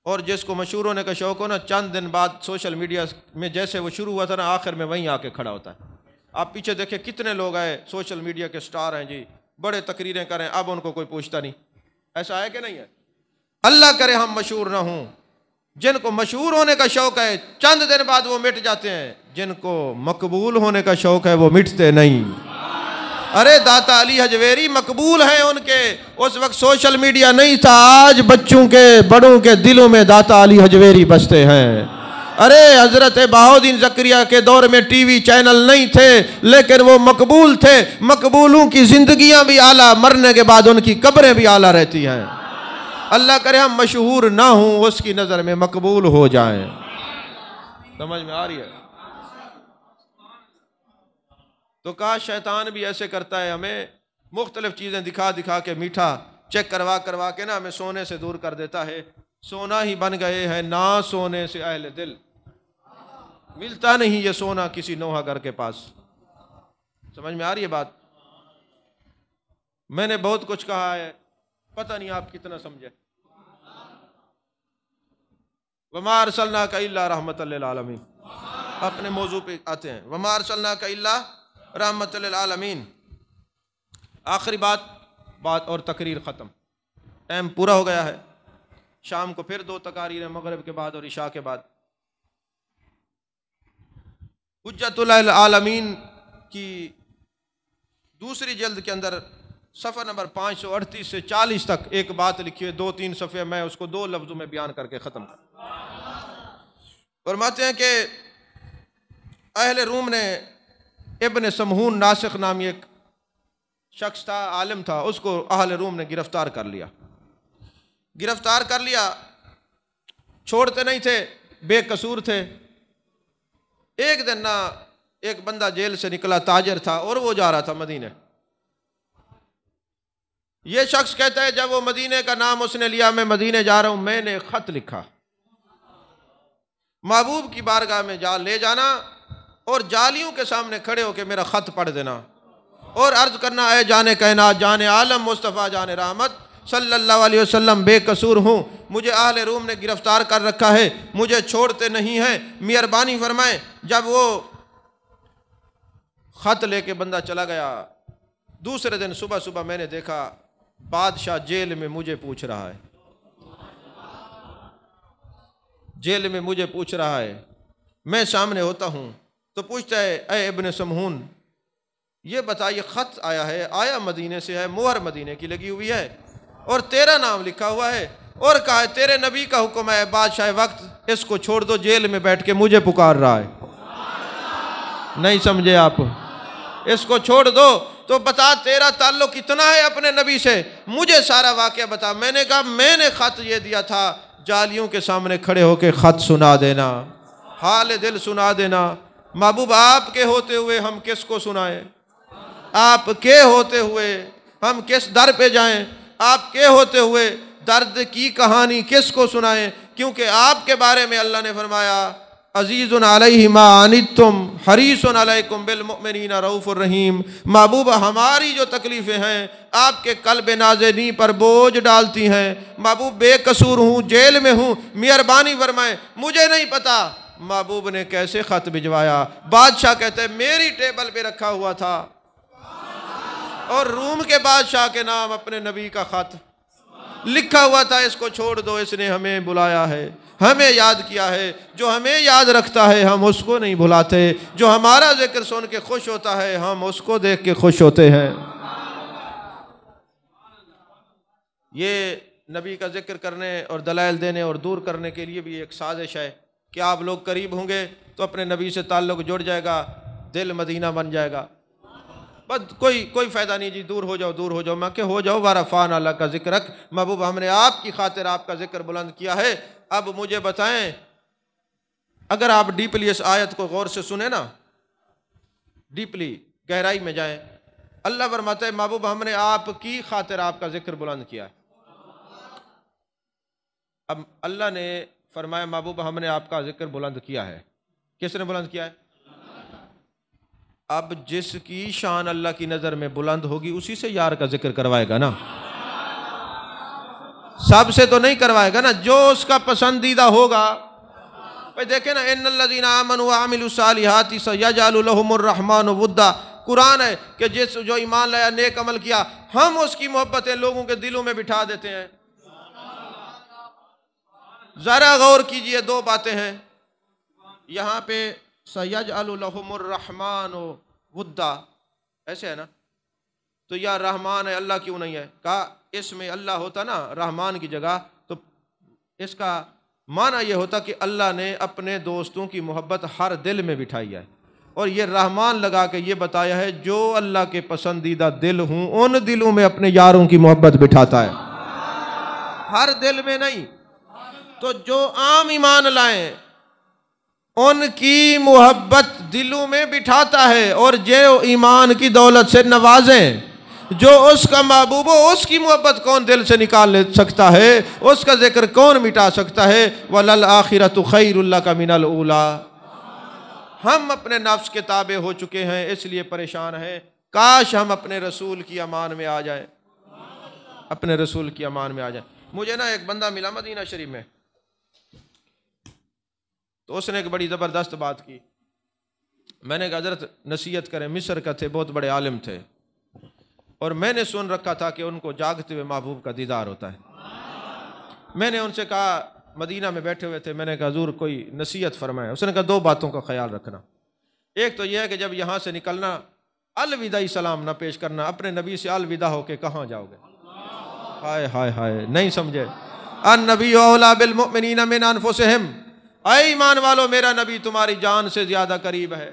اور جس کو مشہور ہونے کا شوق ہو نا، چند دن بعد سوشل میڈیا میں جیسے وہ شروع ہوا تھا نا، آخر میں وہیں آ کے کھڑا ہوتا ہے۔ آپ پیچھے دیکھیں کتنے لوگ آئے سوشل میڈیا کے سٹار ہیں جی، بڑے تقریریں کریں، اب ان کو کوئی پوچھتا نہیں۔ ایسا ہے کہ نہیں ہے؟ اللہ کرے ہم مشہور نہ ہوں۔ جن کو مشہور ہونے کا شوق ہے چند دن بعد وہ مٹ جاتے ہیں، جن کو مقبول ہونے کا شوق ہے وہ مٹتے نہیں۔ ارے داتا علی حجویری مقبول ہیں ان کے، اس وقت سوشل میڈیا نہیں تھا، آج بچوں کے بڑوں کے دلوں میں داتا علی حجویری بستے ہیں۔ ارے حضرت بہاؤالدین زکریا کے دور میں ٹی وی چینل نہیں تھے، لیکن وہ مقبول تھے۔ مقبولوں کی زندگیاں بھی اعلیٰ، مرنے کے بعد ان کی قبریں بھی اعلیٰ رہتی ہیں۔ اللہ کرے ہم مشہور نہ ہوں، اس کی نظر میں مقبول ہو جائیں۔ سمجھ میں آ رہی ہے؟ تو کاش شیطان بھی ایسے کرتا ہے، ہمیں مختلف چیزیں دکھا دکھا کے، میٹھا چیک کروا کے نا ہمیں سونے سے دور کر دیتا ہے۔ سونا ہی بن گئے ہیں نہ سونے سے اہل دل، ملتا نہیں یہ سونا کسی نوحہ گر کے پاس۔ سمجھ میں آ رہی ہے بات؟ میں نے بہت کچھ کہا ہے، پتہ نہیں آپ کتنا سمجھے۔ وَمَا أَرْسَلْنَاكَ إِلَّا رَحْمَةً لِلْعَالَمِينَ، اپنے موضوع پہ آتے ہیں۔ وَمَا أَرْسَلْنَاكَ إِلَّا رَحْمَةً لِلْعَالَمِينَ۔ آخری بات اور تقریر ختم، ٹائم پورا ہو گیا ہے۔ شام کو پھر 2 تقاریر ہیں، مغرب کے بعد اور عشاء کے بعد۔ حجت العالمین کی دوسری جلد کے اندر صفحہ نمبر 538 سے 40 تک ایک بات لکھی ہے، 2-3 صفحے، میں اس کو 2 لفظوں میں بیان کر کے ختم کروں۔ فرماتے ہیں کہ اہل روم نے ابن سمہون ناسخ نامی ایک شخص تھا، عالم تھا، اس کو اہل روم نے گرفتار کر لیا۔ چھوڑتے نہیں تھے، بے قصور تھے۔ ایک دن نہ ایک بندہ جیل سے نکلا، تاجر تھا، اور وہ جا رہا تھا مدینے۔ یہ شخص کہتا ہے جب وہ مدینے کا نام اس نے لیا، میں مدینے جا رہا ہوں، میں نے خط لکھا، محبوب کی بارگاہ میں لے جانا اور جالیوں کے سامنے کھڑے ہو کے میرا خط پڑھ دینا اور عرض کرنا، اے جان کائنات، جان عالم، مصطفیٰ جان رحمت صلی اللہ علیہ وسلم، بے قصور ہوں، مجھے اہل روم نے گرفتار کر رکھا ہے، مجھے چھوڑتے نہیں ہیں، مہربانی فرمائیں۔ جب وہ خط لے کے بندہ چلا گیا، دوسرے دن صبح میں نے دیکھا بادشاہ جیل میں مجھے پوچھ رہا ہے، جیل میں مجھے پوچھ رہا ہے۔ میں سامنے ہوتا ہوں تو پوچھتا ہے، اے ابن سمہون، یہ بتا، یہ خط آیا مدینے سے ہے، مہر مدینے کی لگی ہوئی ہے اور تیرا نام لکھا ہوا ہے، اور کہا ہے تیرے نبی کا حکم ہے، بادشاہ وقت اس کو چھوڑ دو، جیل میں بیٹھ کے مجھے پکار رہا ہے۔ نہیں سمجھے آپ؟ اس کو چھوڑ دو تو بتا تیرا تعلق کتنا ہے اپنے نبی سے، مجھے سارا واقعہ بتا۔ میں نے کہا میں نے خط یہ دیا تھا، جالیوں کے سامنے کھڑے ہو کے خط سنا دینا، حال دل سنا دینا۔ محبوب آپ کے ہوتے ہوئے ہم کس کو سنائیں؟ آپ کے ہوتے ہوئے ہم کس در پہ جائیں؟ آپ کے ہوتے ہوئے درد کی کہانی کس کو سنائیں؟ کیونکہ آپ کے بارے میں اللہ نے فرمایا، عزیز علیہ ما عنتم حریص علیکم بالمؤمنین رؤوف الرحیم۔ محبوب ہماری جو تکلیفیں ہیں آپ کے قلب نازنین پر بوجھ ڈالتی ہیں۔ محبوب بے قصور ہوں، جیل میں ہوں، مہربانی فرمائیں، مجھے نہیں پتا محبوب نے کیسے خط بھجوایا۔ بادشاہ کہتے ہیں میری ٹیبل پہ رکھا ہوا تھا اور روم کے بادشاہ کے نام اپنے نبی کا خط لکھا ہوا تھا، اس کو چھوڑ دو، اس نے ہمیں بلایا ہے، ہمیں یاد کیا ہے۔ جو ہمیں یاد رکھتا ہے ہم اس کو نہیں بھلاتے، جو ہمارا ذکر سن کے خوش ہوتا ہے ہم اس کو دیکھ کے خوش ہوتے ہیں۔ یہ نبی کا ذکر کرنے اور دلائل دینے اور دور کرنے کے لیے بھی ایک سازش ہے کہ آپ لوگ قریب ہوں گے تو اپنے نبی سے تعلق جڑ جائے گا، دل مدینہ بن جائے گا۔ بس کوئی فائدہ نہیں جی، دور ہو جاؤ، میں کہ ہو جاؤ، وارفان اللہ کا ذکر رکھ۔ محبوب ہم نے آپ کی خاطر آپ کا ذکر بلند کیا ہے۔ اب مجھے بتائیں، اگر آپ ڈیپلی اس آیت کو غور سے سنیں نا، ڈیپلی گہرائی میں جائیں، اللہ فرماتا ہے محبوب ہم نے آپ کی خاطر آپ کا ذکر بلند کیا ہے۔ اب اللہ نے فرمایا محبوب ہم نے آپ کا ذکر بلند کیا ہے، کس نے بلند کیا ہے؟ اب جس کی شان اللہ کی نظر میں بلند ہوگی اسی سے یار کا ذکر کروائے گا نا، سب سے تو نہیں کروائے گا نا، جو اس کا پسندیدہ ہوگا۔ بھئی دیکھیں نا، ان الذین آمنوا وعملوا الصالحات سیجعل لهم الرحمن ودا، قرآن ہے کہ جو ایمان لایا، نیک عمل کیا، ہم اس کی محبتیں لوگوں کے دلوں میں بٹھا دیتے ہیں۔ ذرا غور کیجئے، 2 باتیں ہیں یہاں پہ، سیجعل لهم الرحمن ودا، ایسے ہے نا، تو یا رحمان ہے اللہ کیوں نہیں ہے؟ کہا اس میں اللہ ہوتا نا رحمان کی جگہ تو اس کا معنی یہ ہوتا کہ اللہ نے اپنے دوستوں کی محبت ہر دل میں بٹھائی ہے، اور یہ رحمان لگا کے یہ بتایا ہے جو اللہ کے پسندیدہ دل ہوں ان دلوں میں اپنے یاروں کی محبت بٹھاتا ہے، ہر دل میں نہیں۔ تو جو عام ایمان لائیں ان کی محبت دلوں میں بٹھاتا ہے، اور جو ایمان کی دولت سے نوازیں، جو اس کا محبوب ہو اس کی محبت کون دل سے نکال سکتا ہے، اس کا ذکر کون مٹا سکتا ہے؟ وَلَلْآخِرَةُ خَيْرٌ لَكَ مِنَ الْأُولَىٰ۔ ہم اپنے نفس کے تابع ہو چکے ہیں، اس لیے پریشان ہیں۔ کاش ہم اپنے رسول کی امان میں آ جائیں، اپنے رسول کی امان میں آ جائیں۔ مجھے نا ایک بندہ ملا مدینہ شریف میں، تو اس نے ایک بڑی زبردست بات کی۔ میں نے کہا حضرت نصیحت کریں، مصر کا تھے، بہت بڑے عالم تھے، اور میں نے سن رکھا تھا کہ ان کو جاگتے ہوئے محبوب کا دیدار ہوتا ہے۔ میں نے ان سے کہا، مدینہ میں بیٹھے ہوئے تھے، میں نے کہا حضور کوئی نصیحت فرمائے۔ اس نے کہا 2 باتوں کا خیال رکھنا، ایک تو یہ ہے کہ جب یہاں سے نکلنا الوداعی سلام نہ پیش کرنا، اپنے نبی سے الوداع ہو کے کہاں جاؤ گے؟ ہائے ہائے ہائے، نہیں سمجھے؟ النبی اولیٰ بالمؤمنین من انفسہم، اے ایمان والو میرا نبی تمہاری جان سے زیادہ قریب ہے۔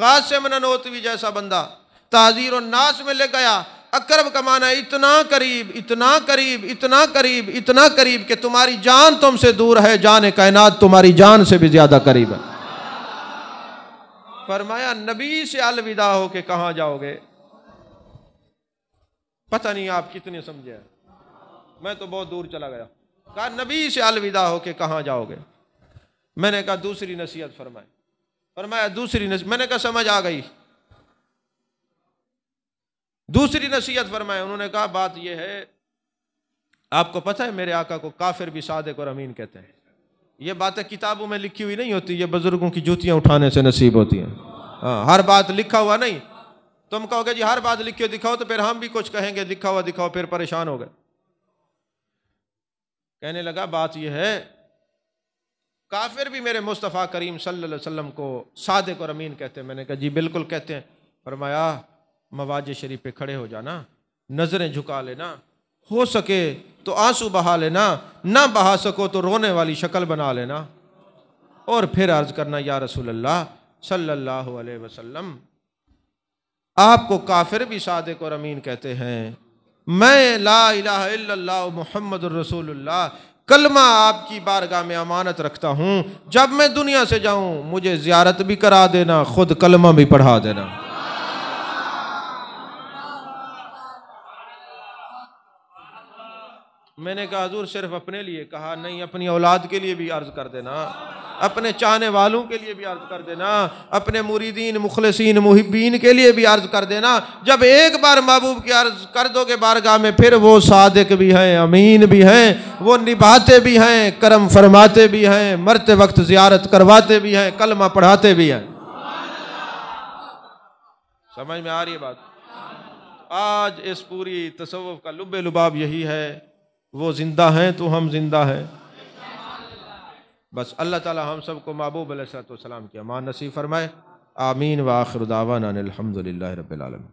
قاسم ننوتوی جیسا بندہ تحذیر الناس میں لے گیا، اقرب کا معنی ہے اتنا قریب، اتنا قریب، اتنا قریب، اتنا قریب کہ تمہاری جان تم سے دور ہے، جان کائنات تمہاری جان سے بھی زیادہ قریب ہے۔ فرمایا نبی سے الوداع ہو کے کہاں جاؤ گے؟ پتہ نہیں آپ کتنے سمجھے ہیں، میں تو بہت دور چلا گیا۔ کہا نبی سے الوداع ہو کے کہاں جاؤ گے؟ میں نے کہا دوسری نصیحت فرمائے۔ فرمایا دوسری نصیحت، میں نے کہا سمجھ آ گئی، دوسری نصیحت فرمائے۔ انہوں نے کہا بات یہ ہے، آپ کو پتہ ہے میرے آقا کو کافر بھی صادق اور امین کہتے ہیں۔ یہ باتیں کتابوں میں لکھی ہوئی نہیں ہوتی، یہ بزرگوں کی جوتیاں اٹھانے سے نصیب ہوتی ہیں۔ ہر بات لکھا ہوا نہیں، تم کہو گے جی ہر بات لکھی ہو دکھاؤ، تو پھر ہم بھی کچھ کہیں گے لکھا ہوا دکھاؤ، پھر پریشان ہو گئے۔ کہنے لگا بات یہ ہے، کافر بھی میرے مصطفیٰ کریم صلی اللہ علیہ وسلم کو صادق اور امین کہتے ہیں۔ میں نے کہا جی بالکل کہتے ہیں۔ فرمایا مواج شریف پہ کھڑے ہو جانا، نظریں جھکا لینا، ہو سکے تو آنسو بہا لینا، نہ بہا سکو تو رونے والی شکل بنا لینا، اور پھر عرض کرنا یا رسول اللہ صلی اللہ علیہ وسلم آپ کو کافر بھی صادق اور امین کہتے ہیں، میں لا الہ الا اللہ محمد الرسول اللہ کلمہ آپ کی بارگاہ میں امانت رکھتا ہوں، جب میں دنیا سے جاؤں مجھے زیارت بھی کرا دینا، خود کلمہ بھی پڑھا دینا۔ میں نے کہا حضور صرف اپنے لیے؟ کہا نہیں، اپنی اولاد کے لیے بھی عرض کر دینا، اپنے چاہنے والوں کے لیے بھی عرض کر دینا، اپنے مریدین مخلصین محبین کے لیے بھی عرض کر دینا۔ جب ایک بار محبوب کی عرض کر دو گے بارگاہ میں، پھر وہ صادق بھی ہیں، امین بھی ہیں، وہ نبھاتے بھی ہیں، کرم فرماتے بھی ہیں، مرتے وقت زیارت کرواتے بھی ہیں، کلمہ پڑھاتے بھی ہیں۔ سمجھ میں آ رہی ہے بات؟ آج اس پوری تصوف کا لب لباب یہی ہے، وہ زندہ ہیں تو ہم زندہ ہیں۔ بس اللہ تعالی ہم سب کو محبوب علیہ الصلوۃ والسلام کی امان نصیب فرمائے۔ آمین وآخر دعوانا الحمد للہ رب العالمین۔